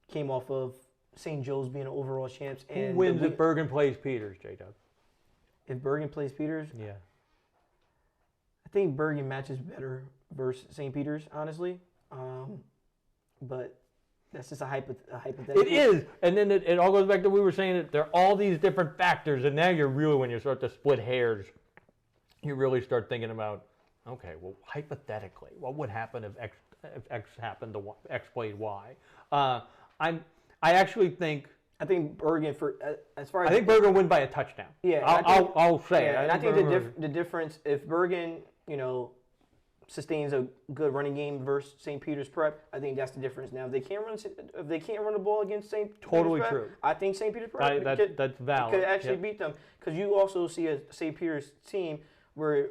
came off of St. Joe's being overall champs. And Who wins if Bergen plays Peters, J-Dub? If Bergen plays Peters, Yeah. I think Bergen matches better versus St. Peter's, honestly. But that's just a hypothetical. It is, and then it all goes back to what we were saying, that there are all these different factors, and now you're really, when you start to split hairs, you really start thinking about, okay, well, hypothetically, what would happen if X happened to X played Y? I actually think. I think Bergen, as far as I think Bergen win by a touchdown. Yeah, I'll say. Yeah, and I think the difference, if Bergen, you know, sustains a good running game versus St. Peter's Prep, I think that's the difference. Now, if they can't run the ball against St. Totally Peter's Prep, true. I think St. Peter's Prep that's valid. could actually beat them, because you also see a St. Peter's team where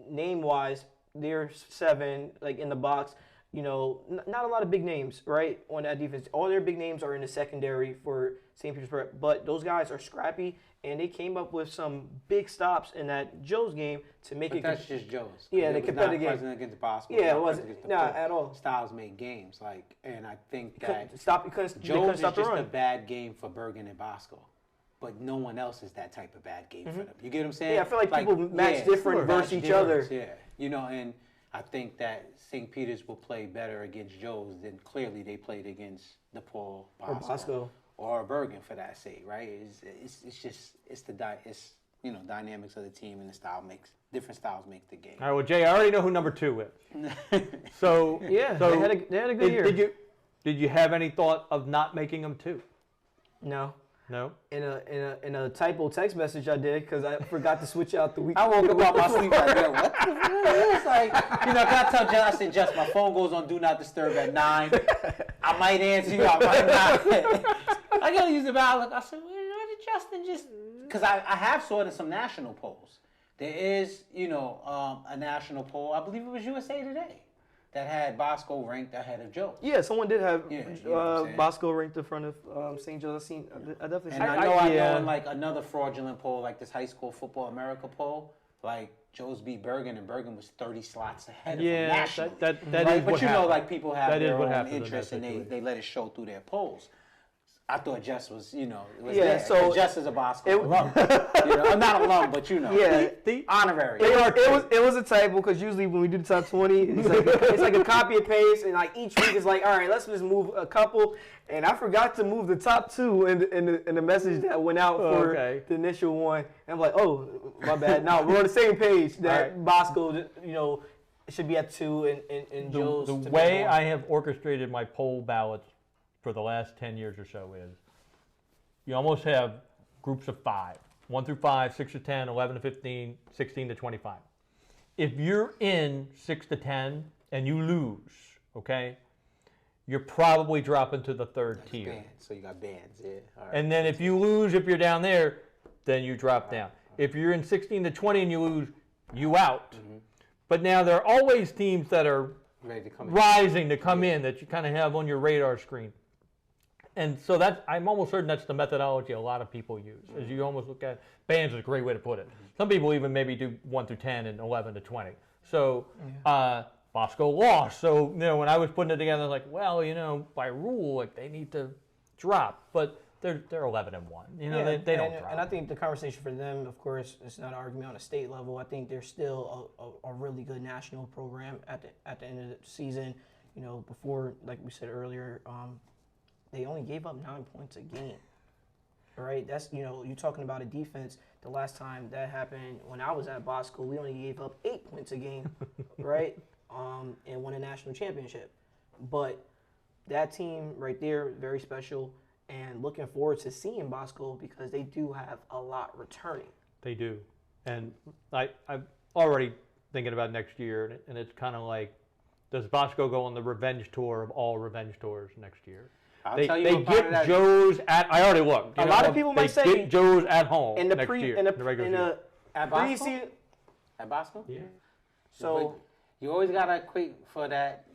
name-wise they're 7, like in the box. You know, not a lot of big names, right, on that defense. All their big names are in the secondary for St. Peter's Prep, but those guys are scrappy, and they came up with some big stops in that Joe's game to make it. But that's just Joe's. Yeah, the competitive game. Present against Bosco. Yeah, it wasn't. Not at all. Styles made games, like, and I think that Joe's is just a bad game for Bergen and Bosco. But no one else is that type of bad game for them. You get what I'm saying? Yeah, I feel like people match different versus each other. Yeah, you know, and I think that St. Peter's will play better against Joe's than clearly they played against DePaul, Bosco, or Bergen for that sake, right? It's dynamics of the team, and different styles make the game. All right, well, Jay, I already know who number 2 is. So yeah, so they had a good year. Did you have any thought of not making them 2? No. No. In a typo text message I did, because I forgot to switch out the week. I woke up out my sleep like, yo, what the fuck is this? Like, you know, can I tell Justin, just my phone goes on Do Not Disturb at 9. I might answer you, I might not. I gotta use the Outlook. I said, where did Justin just because I have saw it in some national polls. There is, a national poll. I believe it was USA Today that had Bosco ranked ahead of Joe. Yeah, someone did have saying? Bosco ranked in front of St. Joe's. I definitely And seen I know in like another fraudulent poll, like this High School Football America poll, like Joe's beat Bergen, and Bergen was 30 slots ahead of him nationally. that right? is But what you know, happened. like people have That is their what own happened in interests, that and situation. they let it show through their polls. I thought Jess was, was Yeah, there. so 'Cause Jess is a Bosco alum. I'm not alum, but Yeah. honorary. It was a typo because usually when we do the top 20, it's like a copy and paste, and like each week is like, all right, let's just move a couple. And I forgot to move the top 2 in the message that went out for the initial one. And I'm like, oh, my bad. No, we're on the same page. That Bosco, should be at 2, and Joe's. The way I have orchestrated my poll ballots for the last 10 years or so is you almost have groups of 5, 1 through 5, 6 to 10, 11 to 15, 16 to 25. If you're in 6 to 10 and you lose, okay, you're probably dropping to the third tier. Bands. So you got bands, yeah. All right. And then if you lose, if you're down there, then you drop down. If you're in 16 to 20 and you lose, you out. But now there are always teams that are ready to come rising to come in that you kind of have on your radar screen. And so I'm almost certain that's the methodology a lot of people use. As you almost look at bands is a great way to put it. Some people even maybe do 1 through 10 and 11 to 20. So Bosco lost. So when I was putting it together, I was like, well, by rule, like they need to drop, but they're 11 and 1. They don't drop. And I think the conversation for them, of course, it's not an argument on a state level. I think they're still a really good national program at the end of the season. Before, like we said earlier, they only gave up 9 points a game. Right? That's, you're talking about a defense. The last time that happened when I was at Bosco, we only gave up 8 points a game, right? And won a national championship. But that team right there, very special, and looking forward to seeing Bosco because they do have a lot returning. They do. And I'm already thinking about next year, and it's kind of like, does Bosco go on the revenge tour of all revenge tours next year? I'll tell you they get Joe's at. I already looked. A lot of people might say get Joe's at home in the next year. In the regular season. At Bosco? At Bosco? Yeah. So but you always gotta equate for that,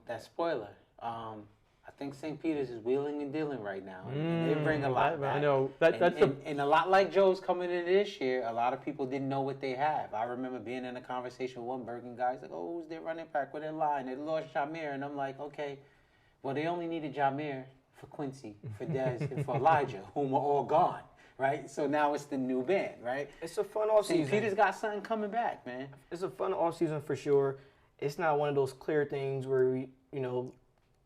that spoiler. I think St. Peter's is wheeling and dealing right now, and they bring a lot back. I know and a lot like Joe's coming in this year. A lot of people didn't know what they have. I remember being in a conversation with one Bergen guy. He's like, "Oh, who's their running back? What's their line? They lost Jameer," and I'm like, "Okay." Well, they only needed Jameer for Quincy, for Dez, and for Elijah, whom are all gone, right? So now it's the new band, right? It's a fun offseason. St. Peter's got something coming back, man. It's a fun offseason for sure. It's not one of those clear things where we, in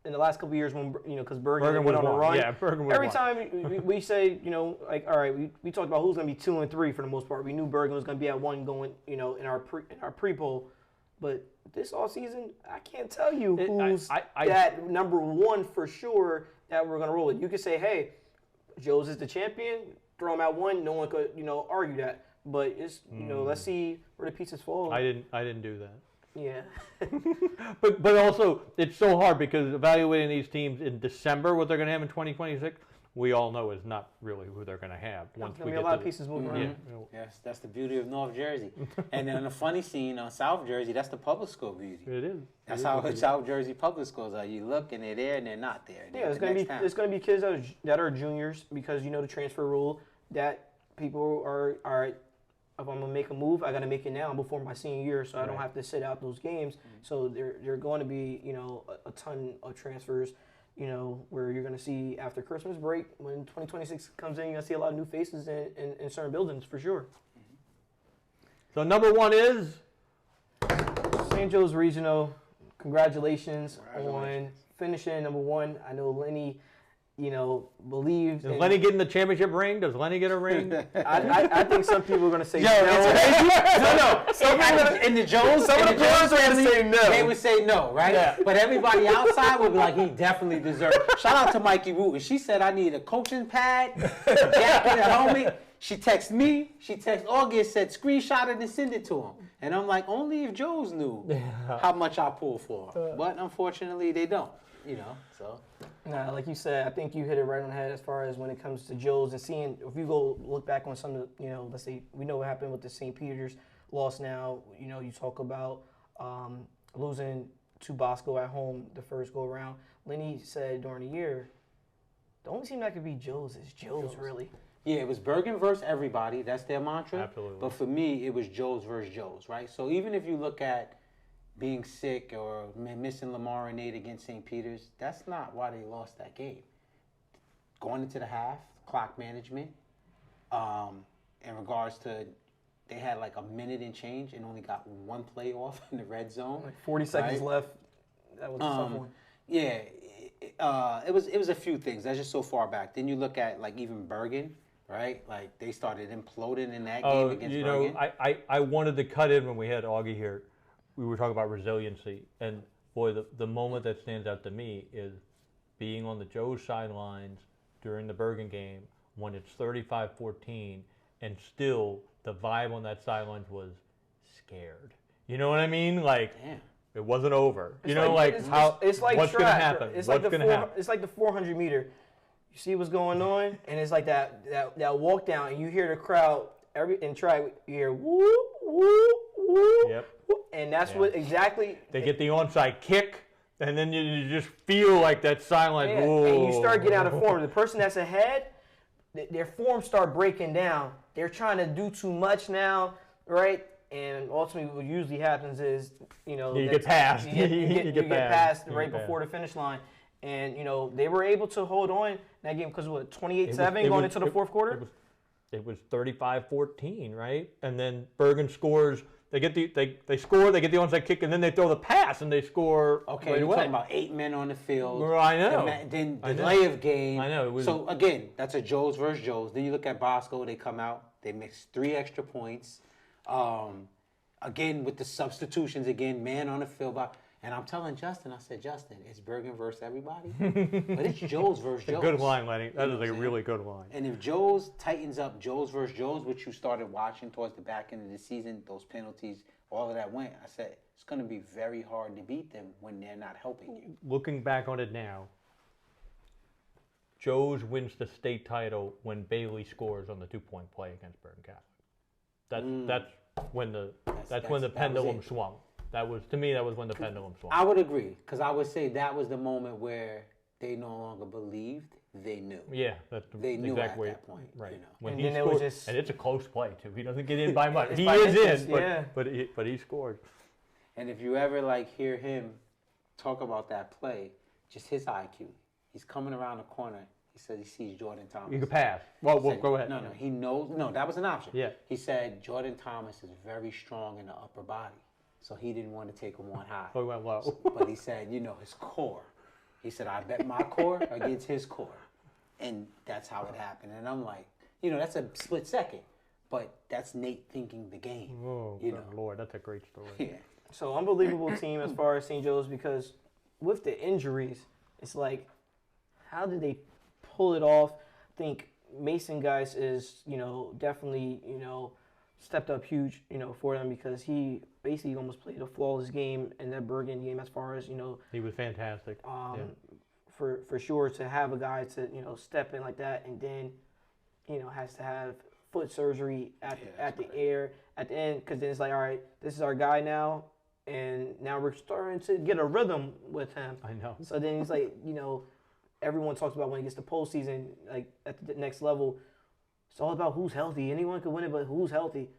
the last couple of years when, because Bergen went on a run. Yeah, Bergen was every time we say, like, all right, we talked about who's going to be 2 and 3 for the most part. We knew Bergen was going to be at 1 going, in our pre-poll. But this offseason, I can't tell you who's that number 1 for sure that we're going to roll with. You could say, hey, Joe's is the champion, throw him at 1. No one could, argue that. But it's, let's see where the pieces fall. I didn't do that. Yeah. but also, it's so hard because evaluating these teams in December, what they're going to have in 2026, we all know is not really who they're going to have. Once we get a lot of pieces moving around. Yeah. Yes, that's the beauty of North Jersey. And then the funny scene on South Jersey, that's the public school beauty. It is. That's how South Jersey public schools are. You look and they're there and they're not there. Yeah, it's gonna be kids that are juniors because the transfer rule that people are. If I'm gonna make a move, I gotta make it now before my senior year, so I don't have to sit out those games. So they're going to be a ton of transfers. Where you're going to see after Christmas break, when 2026 comes in, you're going to see a lot of new faces in certain buildings for sure. So number 1 is? St. Joe's Regional. Congratulations on finishing number 1. I know Lenny, believes. Does Lenny get in the championship ring? Does Lenny get a ring? I think some people are going to say no. In the Jones, some of the players are going to say no. They would say no, right? Yeah. But everybody outside would be like, he definitely deserves it. Shout out to Mikey Wooten. She said, I need a coaching pad, a jacket, a helmet. She texted me. She texted August, said screenshot it and send it to him. And I'm like, only if Joe's knew how much I pull for her. But unfortunately, they don't. So. Nah, like you said, I think you hit it right on the head as far as when it comes to Joe's and seeing, if you go look back on some of the, let's say, we know what happened with the St. Peter's loss now. You talk about losing to Bosco at home the first go around. Lenny said during the year, the only team that could beat Joe's is Joe's, really. Yeah, it was Bergen versus everybody. That's their mantra. Absolutely. But for me, it was Joe's versus Joe's, right? So even if you look at being sick or missing Lamar and Nate against St. Peter's, that's not why they lost that game. Going into the half, clock management, in regards to they had like a minute and change and only got one play off in the red zone. Like 40 seconds left. That was a tough one. Yeah, it was a few things. That's just so far back. Then you look at like even Bergen, right? Like they started imploding in that game against Bergen. I wanted to cut in when we had Augie here. We were talking about resiliency, and boy, the moment that stands out to me is being on the Joe's sidelines during the Bergen game when it's 35-14, and still the vibe on that sidelines was scared. You know what I mean? Like, it wasn't over. It's what's going to happen? It's what's going to happen? It's like the 400 meter. You see what's going on, and it's like that walk down, and you hear the crowd in track. You hear whoop whoop whoop. Yep. And that's what exactly. They get the onside kick, and then you just feel like that silent. Yeah. And you start getting out of form. The person that's ahead, their form start breaking down. They're trying to do too much now, right? And ultimately, what usually happens is, you get passed. You get passed right before the finish line. And they were able to hold on in that game because 28-7 going into the fourth quarter. It was 35-14, right? And then Bergen scores. They get they score. They get the onside kick, and then they throw the pass, and they score. Okay, right you're away. talking about 8 men on the field. Well, I know. Then delay of game. I know. So again, that's a Joe's versus Joe's. Then you look at Bosco. They come out. They mix 3 extra points. Again with the substitutions. Again, man on the field. And I'm telling Justin, I said, Justin, it's Bergen versus everybody, but it's Joe's versus Joe's. Good line, Lenny. That is a really good line. And if Joe's tightens up Joe's versus Joe's, which you started watching towards the back end of the season, those penalties, all of that went, I said, it's going to be very hard to beat them when they're not helping you. Looking back on it now, Joe's wins the state title when Bailey scores on the 2-point play against Bergen Catholic. That's when the pendulum swung. That was when the pendulum swung. I would agree, because I would say that was the moment where they no longer believed, they knew. Yeah, that's they knew exact at way. that point. Right. When and he scored, and it's a close play too. He doesn't get in by much. He is in, but he scored. And if you ever hear him talk about that play, just his IQ. He's coming around the corner. He said he sees Jordan Thomas. You could pass. Well, go ahead. No, he knows. No, that was an option. Yeah. He said Jordan Thomas is very strong in the upper body. So he didn't want to take him on high. So he went low. But he said, his core. He said, I bet my core against his core. And that's how it happened. And I'm like, that's a split second. But that's Nate thinking the game. Oh, Lord, that's a great story. Yeah. So unbelievable team as far as St. Joe's, because with the injuries, it's like, how did they pull it off? I think Mason guys is, definitely, stepped up huge, for them, because he basically almost played a flawless game in that Bergen game as far as, He was fantastic. For sure, to have a guy to, step in like that, and then, has to have foot surgery at the end, because then it's like, all right, this is our guy now, and now we're starting to get a rhythm with him. I know. So then he's like, everyone talks about when he gets to postseason, like at the next level, it's all about who's healthy. Anyone could win it, but who's healthy?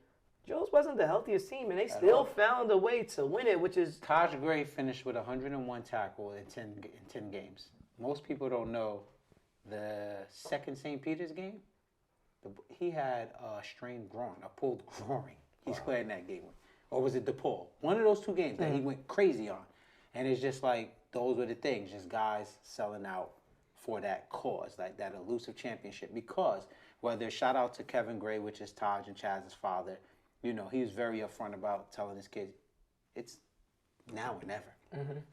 Joe's wasn't the healthiest team, and they still found a way to win it, which is... Taj Gray finished with 101 tackle in 10 games. Most people don't know the second St. Peter's game, he had a strained groin, a pulled groin. He's playing that game. Or was it DePaul? One of those 2 games that he went crazy on. And it's just like, those were the things, just guys selling out for that cause, like that elusive championship. Because whether shout out to Kevin Gray, which is Taj and Chaz's father, he was very upfront about telling his kids, it's now or never,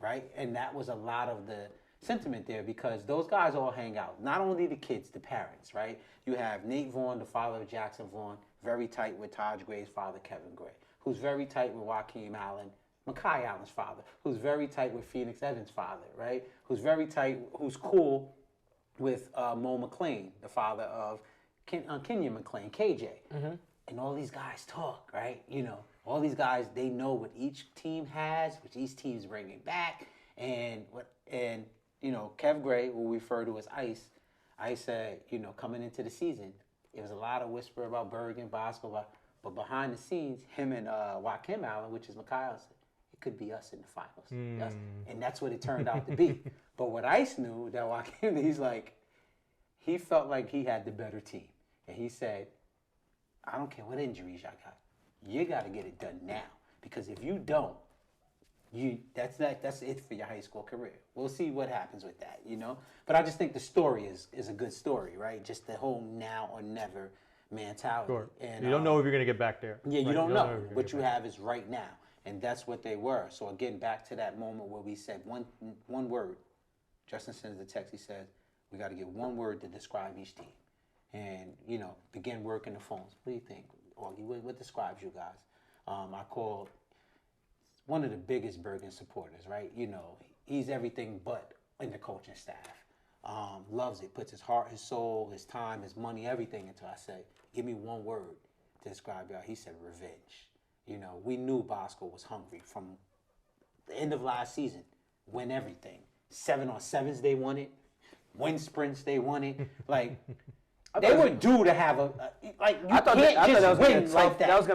right? And that was a lot of the sentiment there because those guys all hang out. Not only the kids, the parents, right? You have Nate Vaughn, the father of Jackson Vaughn, very tight with Taj Gray's father, Kevin Gray, who's very tight with Joaquin Allen, Makai Allen's father, who's very tight with Phoenix Evans' father, right? Who's very tight, who's cool with Mo McLean, the father of Kenyon McLean, KJ. And all these guys talk, right? You know, all these guys, they know what each team has, what each team's bringing back, and you know, Kev Gray, who we refer to as Ice said, you know, coming into the season, it was a lot of whisper about Bergen, Bosco, but behind the scenes, him and Joaquin Allen, which is Mikhail, said, it could be us in the finals. Yes. And that's what it turned out to be. But what Ice knew, that Joaquin, he's like, he felt like he had the better team. And he said, I don't care what injuries y'all got. You got to get it done now. Because if you don't, that's it for your high school career. We'll see what happens with that, you know? But I just think the story is a good story, right? Just the whole now or never mentality. Sure. And, you don't know if you're going to get back there. Yeah, right? you don't know. What you have is right now. And that's what they were. So again, back to that moment where we said one word. Justin sends the text, he says, we got to get one word to describe each team. And, you know, begin working the phones. What do you think, Augie? What describes you guys? I called one of the biggest Bergen supporters, right? You know, he's everything but in the coaching staff. Loves it, puts his heart, his soul, his time, his money, everything into it. I say, give me one word to describe y'all. He said revenge. You know, we knew Bosco was hungry from the end of last season. Win everything. 7-on-7s they won it. Win sprints they won it. Like, they were due to have like, you can't just win like that. I thought that was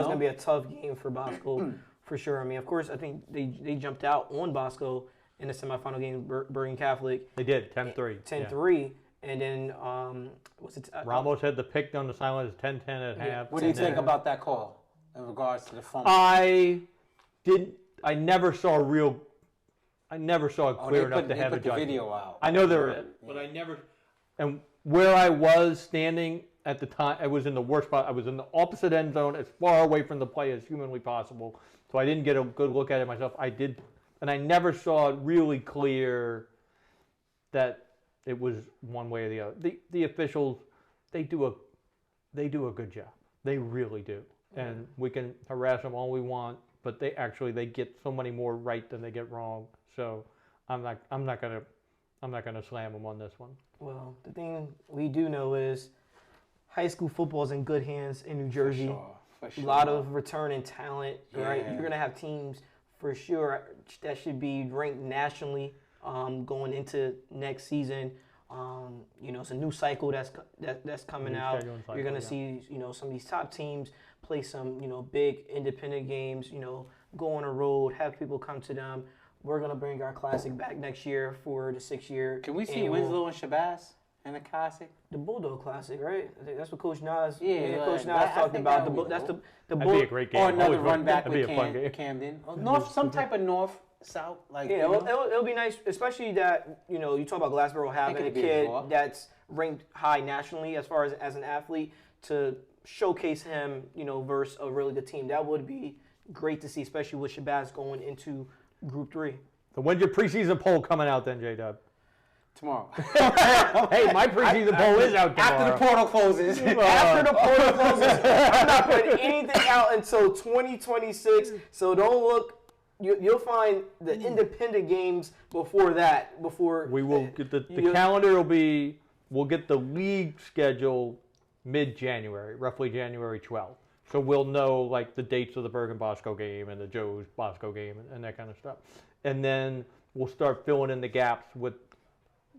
gonna be a tough game for Bosco, for sure. I mean, of course, I think they jumped out on Bosco in the semifinal game, Bergen Catholic. They did, 10-3. 10-3. And then, was it? Ramos had the pick on the sideline, 10-10 at half. What do you think about that call in regards to the fumble? I never saw it clear enough to have a judgment. They put the video out. I know there were, but I never. And where I was standing at the time, I was in the worst spot. I was in the opposite end zone, as far away from the play as humanly possible. So I didn't get a good look at it myself. I did, and I never saw it really clear that it was one way or the other. The officials, they do a good job. They really do. And we can harass them all we want, but they get so many more right than they get wrong. So I'm not gonna slam them on this one. Well, the thing we do know is high school football is in good hands in New Jersey. For sure. A lot of returning talent, right? Yeah. You're gonna have teams for sure that should be ranked nationally going into next season. You know, it's a new cycle that's coming out. You're gonna see, you know, some of these top teams play some, you know, big independent games. You know, go on a road, have people come to them. We're gonna bring our classic back next year for the 6th year. Can we see Winslow and Shabazz in the classic? The Bulldog Classic, right? I think that's what Coach Nas. Yeah, Coach like, Nas talked about. That'd The That'd be a great game. Or another Always run back that'd with be a fun game. Camden. Or north, some type of north, south. Like, Yeah, you know? it'll be nice, especially that, you know, you talk about Glassboro having a it'd be a kid draw. that's ranked high nationally as far as an athlete, to showcase him, you know, versus a really good team. That would be great to see, especially with Shabazz going into Group 3. So when's your preseason poll coming out then, J-Dub? Tomorrow. Hey, my preseason poll is out tomorrow. After the portal closes. After the portal closes, I'm not putting anything out until 2026. So don't look. You'll find the independent games before that. Before We will get the calendar will be. We'll get the league schedule mid-January, roughly January 12th. So we'll know like the dates of the Bergen Bosco game and the Joe's Bosco game and that kind of stuff. And then we'll start filling in the gaps with,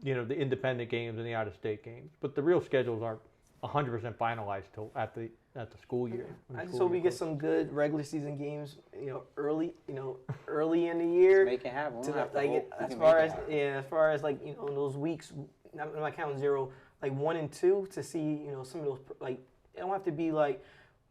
you know, the independent games and the out-of-state games. But the real schedules aren't 100% finalized till at the school year. I just hope we get some good regular season games, you know, early in the year. Make it happen. As far as like, you know, in those weeks, I'm not counting 0, like 1 and 2, to see, you know, some of those, like, it don't have to be like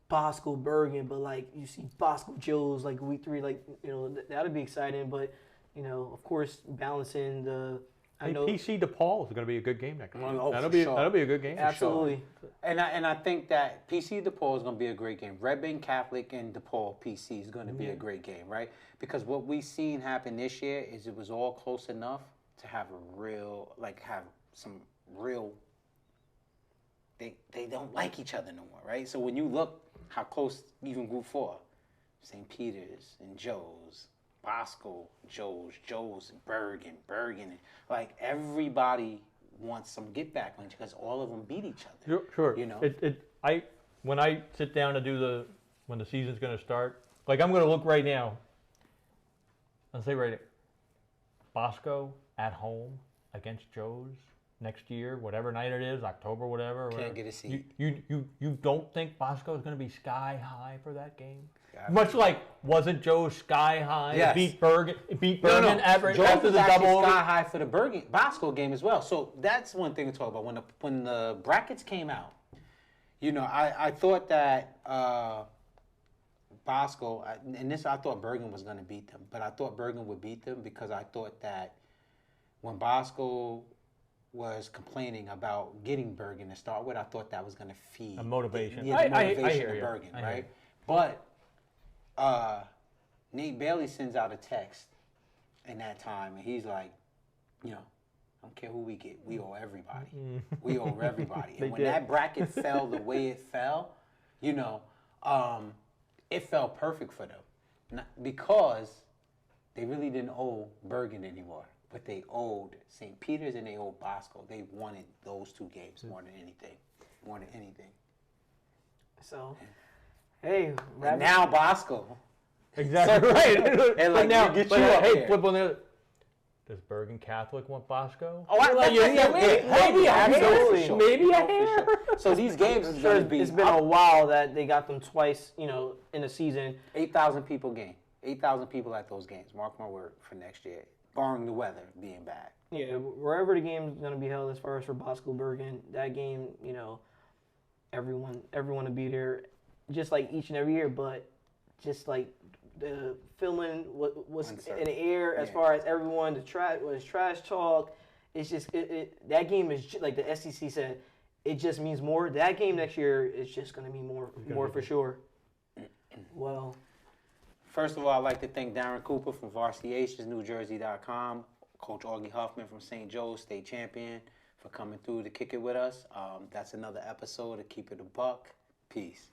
Bosco Bergen, but like you see Bosco Joe's like week 3, like, you know, that'd be exciting. But, you know, of course, balancing the. I know PC DePaul is going to be a good game next week. Oh, that'll sure. be a good game. Absolutely. Sure. And I think that PC DePaul is going to be a great game. Red Bank Catholic and DePaul PC is going to be a great game, right? Because what we've seen happen this year is it was all close enough to have a real, like, have some real. They don't like each other no more, right? So when you look how close even Group 4, St. Peter's and Joe's, Bosco, Joe's, Bergen, like everybody wants some get back on because all of them beat each other. Sure. You know, When I sit down to do when the season's going to start, like I'm going to look right now. I'll say right here, Bosco at home against Joe's next year, whatever night it is, October, whatever. Can't get a seat. You don't think Bosco is going to be sky high for that game? Much like wasn't Joe sky high? Yes. Beat Bergen after Joe was the actually double. sky high for the Bosco game as well. So that's one thing to talk about. When the brackets came out, you know, I thought that Bosco, I thought Bergen was going to beat them, but I thought Bergen would beat them because I thought that when Bosco was complaining about getting Bergen to start with, I thought that was going to feed A motivation. the I motivation hear of you. Bergen, I hear right? you. But Nate Bailey sends out a text in that time, and he's like, you know, I don't care who we get, we owe everybody. We owe everybody. And when that bracket fell the way it fell, you know, it fell perfect for them because they really didn't owe Bergen anymore. But they owed St. Peter's and they owed Bosco. They wanted those two games more than anything. So, hey, And now Bosco. Exactly right. And like, now, get you up hey, there. flip on the other. Does Bergen Catholic want Bosco? Oh, maybe absolutely. Maybe a hair. So these games is sure going to be it's been a while that they got them twice, you know, in a season. 8,000 people game. 8,000 people at those games. Mark my word for next year, barring the weather being bad. Yeah, wherever the game's going to be held, as far as for Bosco Bergen, that game, you know, everyone will be there, just like each and every year. But just like the feeling was in the air, as far as everyone, the trash talk. It's just that game is like the SEC said. It just means more. That game next year is just going to be more for sure. Well. First of all, I'd like to thank Darren Cooper from VarsityAces, Coach Augie Huffman from St. Joe's, state champion, for coming through to kick it with us. That's another episode of Keep It a Buck. Peace.